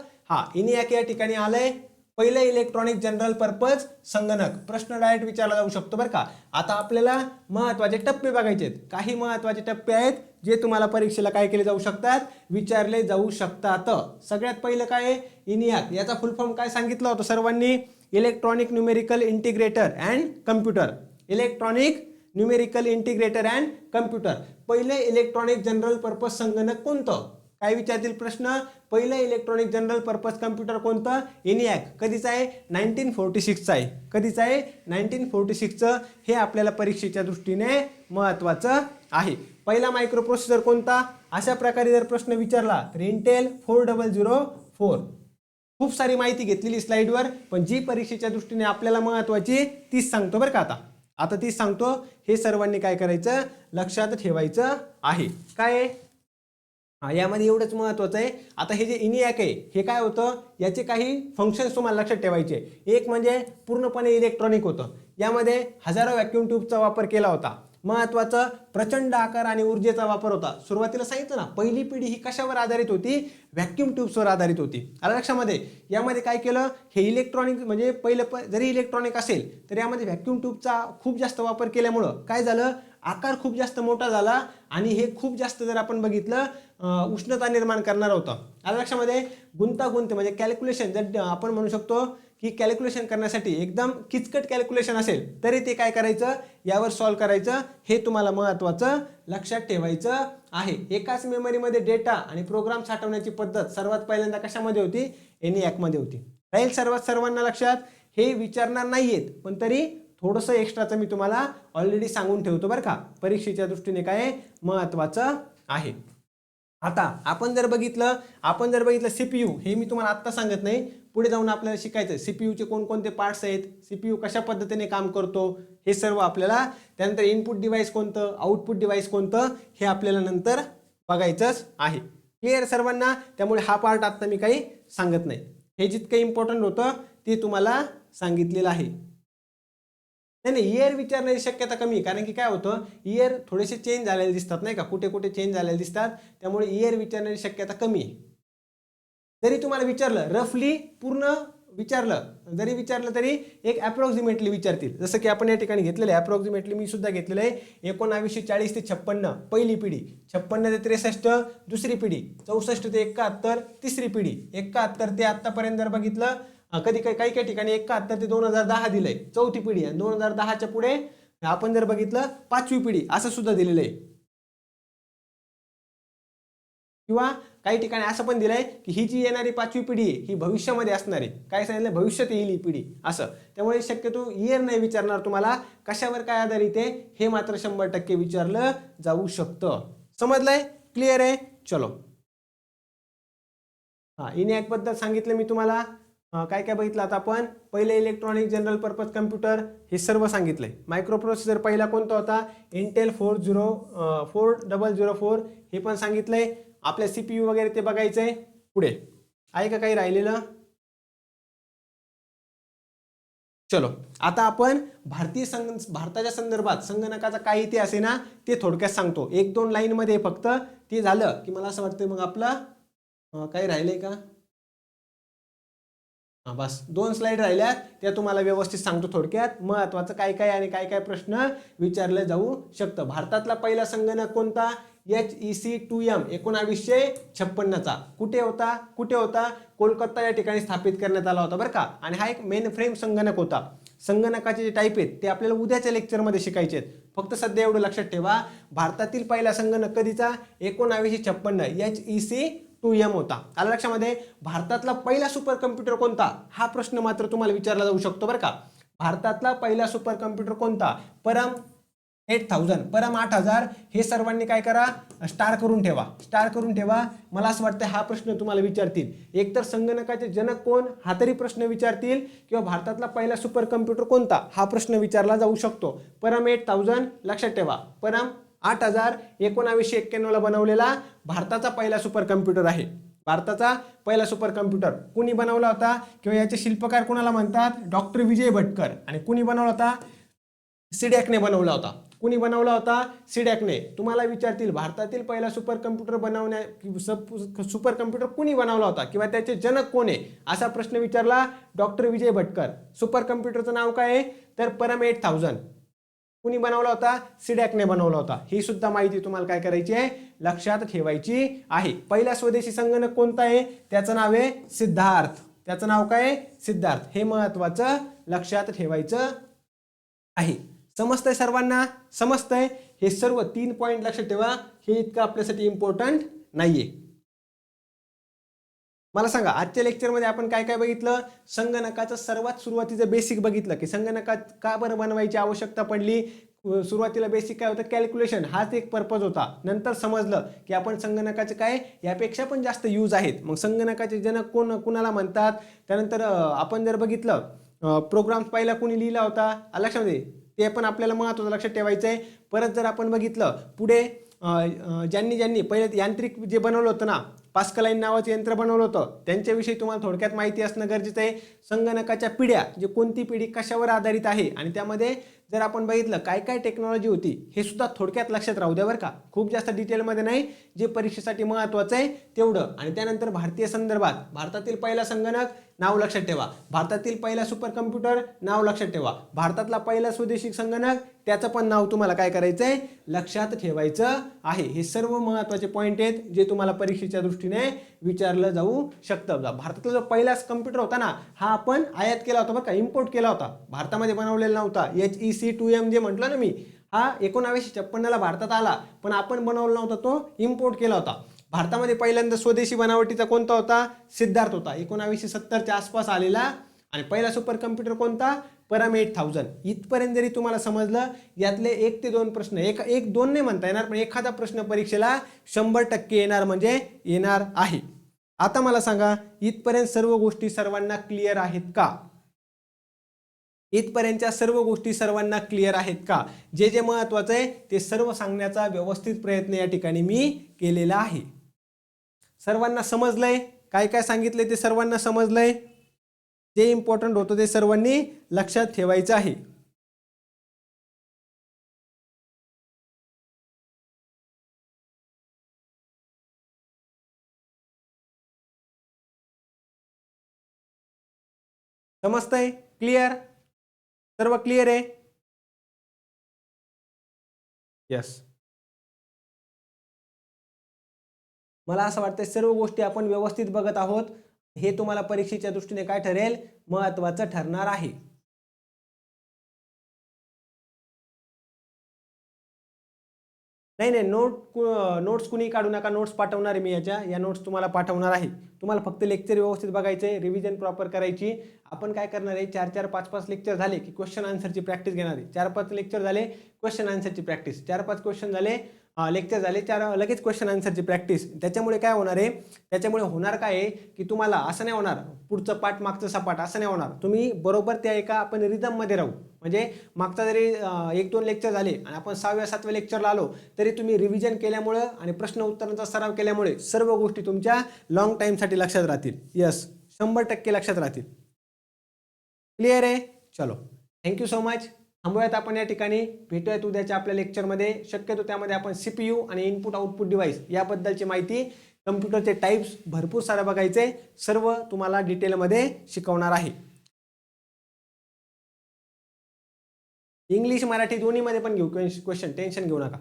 ENIAC या ठिकाणी आलंय. पहिलं इलेक्ट्रॉनिक जनरल पर्पज संगणक. प्रश्न डायरेक्ट विचारला जाऊ शकतो बरं का. आता आपल्याला महत्वाचे टप्पे बघायचे आहेत. काही महत्वाचे टप्पे आहेत जे तुम्हाला परीक्षेला काय केले जाऊ शकतात? विचारले जाऊ शकतात. सगळ्यात पहिलं काय आहे? ENIAC याचा फुल फॉर्म काय सांगितलं होतं सर्वांनी? Electronic numerical integrator and computer. Electronic numerical integrator and computer. पहिले इलेक्ट्रॉनिक जनरल पर्पज संगणक कोणतं? काय विचारतील प्रश्न? पहिलं इलेक्ट्रॉनिक जनरल पर्पज कम्प्युटर कोणतं? ENIAC. कधीचं आहे? 1946चं आहे. कधीचं आहे? 1946चं. हे आपल्याला परीक्षेच्या दृष्टीने महत्वाचं आहे. पहिला मायक्रो प्रोसेसर कोणता? अशा प्रकारे जर प्रश्न विचारला तर इंटेल 4004. खूप सारी माहिती घेतलेली स्लाइडवर, पण जी परीक्षेच्या दृष्टीने आपल्याला महत्वाची तीच सांगतो बरं का. आता तीच सांगतो. हे सर्वांनी काय करायचं? लक्षात ठेवायचं आहे. काय यामध्ये एवढंच महत्वाचं आहे. आता हे जे ENIAC आहे हे काय होतं? याचे काही फंक्शन्स तुम्हाला लक्षात ठेवायचे. एक म्हणजे पूर्णपणे इलेक्ट्रॉनिक होतं. यामध्ये हजारो व्हॅक्यूम ट्यूबचा वापर केला होता. महत्वाचं प्रचंड आकार आणि ऊर्जेचा वापर होता. सुरुवातीला सांगितलं ना, पहिली पिढी ही कशावर आधारित होती? व्हॅक्यूम ट्यूब्सवर आधारित होती. आलं लक्षामध्ये? यामध्ये काय केलं? हे इलेक्ट्रॉनिक म्हणजे जरी इलेक्ट्रॉनिक असेल तर यामध्ये व्हॅक्यूम ट्यूबचा खूप जास्त वापर केल्यामुळं काय झालं? आकार खूप जास्त मोठा झाला आणि हे खूप जास्त जर आपण बघितलं उष्णता निर्माण करणार होतं. आलं लक्षामध्ये? गुंतागुंत म्हणजे कॅल्क्युलेशन जर आपण म्हणू शकतो की कॅल्क्युलेशन करण्यासाठी एकदम किचकट कॅल्क्युलेशन असेल तरी ते काय करायचं? यावर सॉल्व्ह करायचं. हे तुम्हाला महत्वाचं लक्षात ठेवायचं आहे. एकाच मेमरीमध्ये डेटा आणि प्रोग्राम साठवण्याची पद्धत सर्वात पहिल्यांदा कशामध्ये होती? ENIAC मध्ये होती. राहील सर्वांना लक्षात? हे विचारणार नाहीयेत पण तरी थोडंसं एक्स्ट्राचं मी तुम्हाला ऑलरेडी सांगून ठेवतो बरं का. परीक्षेच्या दृष्टीने काय महत्वाचं आहे. आता आपण जर बघितलं CPU, हे मी तुम्हाला आत्ता सांगत नाही, पुढे जाऊन आपल्याला शिकायचं CPUचे कोणकोणते पार्ट्स आहेत, CPU कशा पद्धतीने काम करतो हे सर्व आपल्याला. त्यानंतर इनपुट डिव्हाइस कोणतं, आउटपुट डिव्हाइस कोणतं हे आपल्याला नंतर बघायचंच आहे. क्लिअर सर्वांना? त्यामुळे हा पार्ट आत्ता मी काही सांगत नाही. हे जितकं इम्पॉर्टंट होतं ते तुम्हाला सांगितलेलं आहे. नाही इयर विचारण्याची शक्यता कमी, कारण की काय होतं इयर थोडेसे चेंज झालेले दिसतात नाही का, कुठे कुठे चेंज झालेले दिसतात. त्यामुळे इयर विचारण्याची शक्यता कमी आहे. जरी तुम्हाला विचारलं रफली पूर्ण जरी विचारलं तरी एक अप्रॉक्सिमेटली विचारतील. जसं की आपण या ठिकाणी घेतलेलं आहे अप्रॉक्सिमेटली, मी सुद्धा घेतलेलं आहे 1940 ते 56 पहिली पिढी, 56 ते 63 दुसरी पिढी, 64 ते 71 तिसरी पिढी, 71 ते आतापर्यंत जर बघितलं काही ठिकाणी 71 ते 2010 दिलंय चौथी पिढी, आणि 2010च्या पुढे आपण जर बघितलं पाचवी पिढी असं सुद्धा दिलेलं आहे. किंवा काही ठिकाणी असं पण दिलंय की ही जी येणारी पाचवी पिढी आहे ही भविष्यामध्ये असणार आहे. काय सांगितलं? भविष्यात येईल ही पिढी असं. त्यामुळे शक्यतो इयर नाही विचारणार तुम्हाला, कशावर काय आधारित आहे हे मात्र 100% विचारलं जाऊ शकतं. समजलंय? क्लिअर आहे? चलो ENIAC बद्दल सांगितलं मी तुम्हाला. काय काय बघितलं आता आपण? पहिले इलेक्ट्रॉनिक जनरल पर्पज कम्प्युटर हे सर्व सांगितलंय. मायक्रो प्रोसेसर पहिला कोणता होता? इंटेल 4004 हे पण सांगितलंय. आपल्या CPU वगैरे ते बघायचंय. पुढे आहे का काही राहिलेलं? चलो आता आपण भारताच्या संदर्भात संगणकाचा काय इतिहास आहे ना ते थोडक्यात सांगतो. 1-2 लाईन मध्ये फक्त ते झालं की मला असं वाटतं मग आपलं काही राहिलंय का? बस 2 स्लाइड राहिल्यात, त्या तुम्हाला व्यवस्थित सांगतो थोडक्यात. महत्वाचं काय काय आणि काय काय प्रश्न विचारले जाऊ शकतं. भारतातला पहिला संगणक कोणता? HEC2M 1956चा. कुठे होता? कोलकाता या ठिकाणी स्थापित करण्यात आला होता बरं का. आणि हा एक मेन फ्रेम संगणक होता. संगणकाचे जे टाईप आहेत ते आपल्याला उद्याच्या लेक्चरमध्ये शिकायचे आहेत. फक्त सध्या एवढं लक्षात ठेवा, भारतातील पहिला संगणक कधीचा? 1956 HEC2M होता. आलं लक्षामध्ये? भारतातला पहिला सुपर कम्प्युटर कोणता? हा प्रश्न मात्र तुम्हाला विचारला जाऊ शकतो बरं का. भारतातला पहिला सुपर कम्प्युटर कोणता? परम 8000 परम 8000 हे सर्वांनी काय करा स्टार करून ठेवा, स्टार करून ठेवा. मला असं वाटतं हा प्रश्न तुम्हाला विचारतील. एकतर संगणकाचे जनक कोण हा तरी प्रश्न विचारतील किंवा भारतातला पहिला सुपर कम्प्युटर कोणता हा प्रश्न विचारला जाऊ शकतो. परम 8000 लक्षात ठेवा. परम 8000 1991 ला बनवलेला भारताचा पहिला सुपर कम्प्युटर आहे. भारताचा पहिला सुपर कम्प्युटर कुणी बनवला होता किंवा याचे शिल्पकार कोणाला म्हणतात? डॉक्टर विजय भटकर. आणि कुणी बनवला होता? सिडॅकने बनवला होता. कुणी बनवला होता? सिडॅकने. तुम्हाला विचारतील भारतातील पहिला सुपर कम्प्युटर सुपर कम्प्युटर कुणी बनवला होता किंवा त्याचे जनक कोण आहे असा प्रश्न विचारला डॉक्टर विजय भटकर. सुपर कम्प्युटरचं नाव काय आहे? तर परम 8000. कुणी बनवला होता? सिडॅकने बनवला होता. ही सुद्धा माहिती तुम्हाला काय करायची आहे? लक्षात ठेवायची आहे. पहिला स्वदेशी संगणक कोणता आहे? त्याचं नाव आहे सिद्धार्थ. त्याचं नाव काय आहे? सिद्धार्थ. हे महत्वाचं लक्षात ठेवायचं आहे. समजतंय सर्वांना? समजतंय? हे सर्व 3 पॉइंट लक्षात ठेवा. हे इतकं आपल्यासाठी इम्पॉर्टंट नाहीये. मला सांगा आजच्या लेक्चरमध्ये आपण काय काय बघितलं? संगणकाचं सर्वात सुरुवातीचं बेसिक बघितलं की संगणकात का बरं बनवायची आवश्यकता पडली. सुरुवातीला बेसिक काय होतं? कॅल्क्युलेशन हाच एक पर्पज होता. नंतर समजलं की आपण संगणकाचे काय यापेक्षा पण जास्त यूज आहेत. मग संगणकाचे जनक कुणाला म्हणतात? त्यानंतर आपण जर बघितलं प्रोग्राम्स पहिला कुणी लिहिला होता लक्षामध्ये ते पण आपल्याला महत्त्वाचं लक्षात ठेवायचं आहे. परत जर आपण बघितलं पुढे ज्यांनी पहिले यांत्रिक जे बनवलं होतं ना पास्कलाइन नावाचं यंत्र बनवलं होतं त्यांच्याविषयी तुम्हाला थोडक्यात माहिती असणं गरजेचं आहे. संगणकाच्या पिढ्या जे कोणती पिढी कशावर आधारित आहे आणि त्यामध्ये जर आपण बघितलं काय काय टेक्नॉलॉजी होती हे सुद्धा थोडक्यात लक्षात राहू द्या बरं का. खूप जास्त डिटेलमध्ये नाही. जे परीक्षेसाठी महत्त्वाचं आहे तेवढं. आणि त्यानंतर भारतीय संदर्भात भारतातील पहिला संगणक नाव लक्षात ठेवा. भारतातील पहिला सुपर कम्प्युटर नाव लक्षात ठेवा. भारतातला पहिला स्वदेशी संगणक त्याचं पण नाव तुम्हाला काय करायचं आहे? लक्षात ठेवायचं आहे. हे सर्व महत्त्वाचे पॉईंट आहेत जे तुम्हाला परीक्षेच्या दृष्टीने विचारलं जाऊ शकतं. भारतातला जो पहिला कम्प्युटर होता ना हा आपण आयात केला होता बरं का, इम्पोर्ट केला होता. भारतामध्ये बनवलेला नव्हता. HEC2M जे म्हटलं ना मी हा 1956 ला भारतात आला पण आपण बनवला नव्हता, तो इम्पोर्ट केला होता. भारतामध्ये पहिल्यांदा स्वदेशी बनावटीचा कोणता होता? सिद्धार्थ होता. 1970च्या आसपास आलेला. आणि पहिला सुपर कम्प्युटर कोणता? परम 8000. इथपर्यंत जरी तुम्हाला समजलं यातले 1 ते 2 प्रश्न एक दोन नाही म्हणता येणार पण एखादा प्रश्न परीक्षेला 100% येणार म्हणजे येणार आहे. आता मला सांगा इथपर्यंत सर्व गोष्टी सर्वांना क्लिअर आहेत का? इथपर्यंतच्या सर्व गोष्टी सर्वांना क्लिअर आहेत का? जे जे महत्त्वाचं आहे ते सर्व सांगण्याचा व्यवस्थित प्रयत्न या ठिकाणी मी केलेला आहे. सर्वांना समजलंय? काय काय सांगितलंय ते सर्वांना समजलंय? जे इम्पॉर्टंट होतं ते सर्वांनी लक्षात ठेवायचं आहे. समजतंय? क्लिअर? सर्व क्लिअर आहे? यस. मला असं वाटतं सर्व गोष्टी आपण व्यवस्थित बघत आहोत. हे तुम्हाला परीक्षेच्या दृष्टीने काय ठरेल? महत्त्वाचं ठरणार आहे. नाही नोट्स कुणी काढू नका. नोट्स पाठवणार आहे मी. या नोट्स तुम्हाला पाठवणार आहे. तुम्हाला फक्त लेक्चर व्यवस्थित बघायचं आहे, रिव्हिजन प्रॉपर करायची. आपण काय करणार आहे 4-4 5-5 लेक्चर झाले की क्वेश्चन आन्सरची प्रॅक्टिस घेणार आहे. 4-5 लेक्चर झाले क्वेश्चन आन्सरची प्रॅक्टिस. 4-5 क्वेश्चन झाले लेक्चर झाले लगेच क्वेश्चन आन्सरची प्रॅक्टिस. त्याच्यामुळे काय होणार आहे? त्याच्यामुळे होणार काय आहे की तुम्हाला असं नाही होणार पुढचं पाठ मागचं सपाट असं नाही होणार. तुम्ही बरोबर त्या एका आपण रिदममध्ये राहू. म्हणजे मागचा जरी 1-2 लेक्चर झाले आणि आपण 6व्या-7व्या लेक्चरला आलो तरी तुम्ही रिव्हिजन केल्यामुळं आणि प्रश्न उत्तरांचा सराव केल्यामुळे सर्व गोष्टी तुमच्या लॉंग टाईमसाठी लक्षात राहतील. यस 100% लक्षात राहतील. क्लिअर आहे? चलो थँक्यू सो मच. थांबूयात आपण या ठिकाणी. भेटूयात उद्याच्या आपल्या लेक्चरमध्ये. शक्यतो त्यामध्ये आपण CPU आणि इनपुट आउटपुट डिव्हाइस याबद्दलची माहिती, कम्प्युटरचे टाईप्स भरपूर सारं बघायचे. सर्व तुम्हाला डिटेलमध्ये शिकवणार आहे. इंग्लिश मराठी दोन्हीमध्ये पण घेऊ क्वेश्चन, टेन्शन घेऊ नका.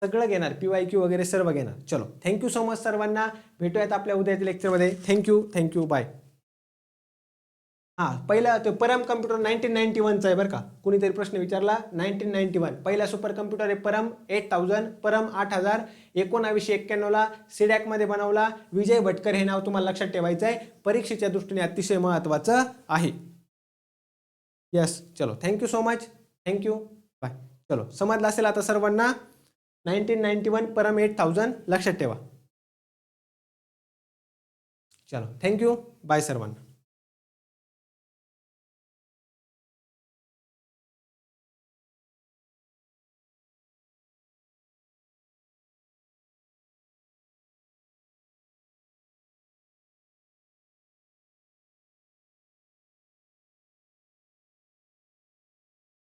सगळं घेणार, PYQ वगैरे सर्व घेणार. चलो थँक्यू सो मच सर्वांना. भेटूयात आपल्या उद्याच्या लेक्चरमध्ये. Thank you bye. हां पहिला तो परम कम्प्युटर 1991चा आहे बरं का. कुणीतरी प्रश्न विचारला 1991 पहिला सुपर कम्प्युटर आहे परम 8000. परम 8000 1991ला सिडॅकमध्ये बनवला. विजय भटकर हे नाव तुम्हाला लक्षात ठेवायचं आहे. परीक्षेच्या दृष्टीने अतिशय महत्त्वाचं आहे. यस चलो thank you so much. Thank you bye. चलो समजलं असेल आता सर्वांना. 1991 परम 8000 लक्षात ठेवा. चलो थँक्यू बाय सर्वांना.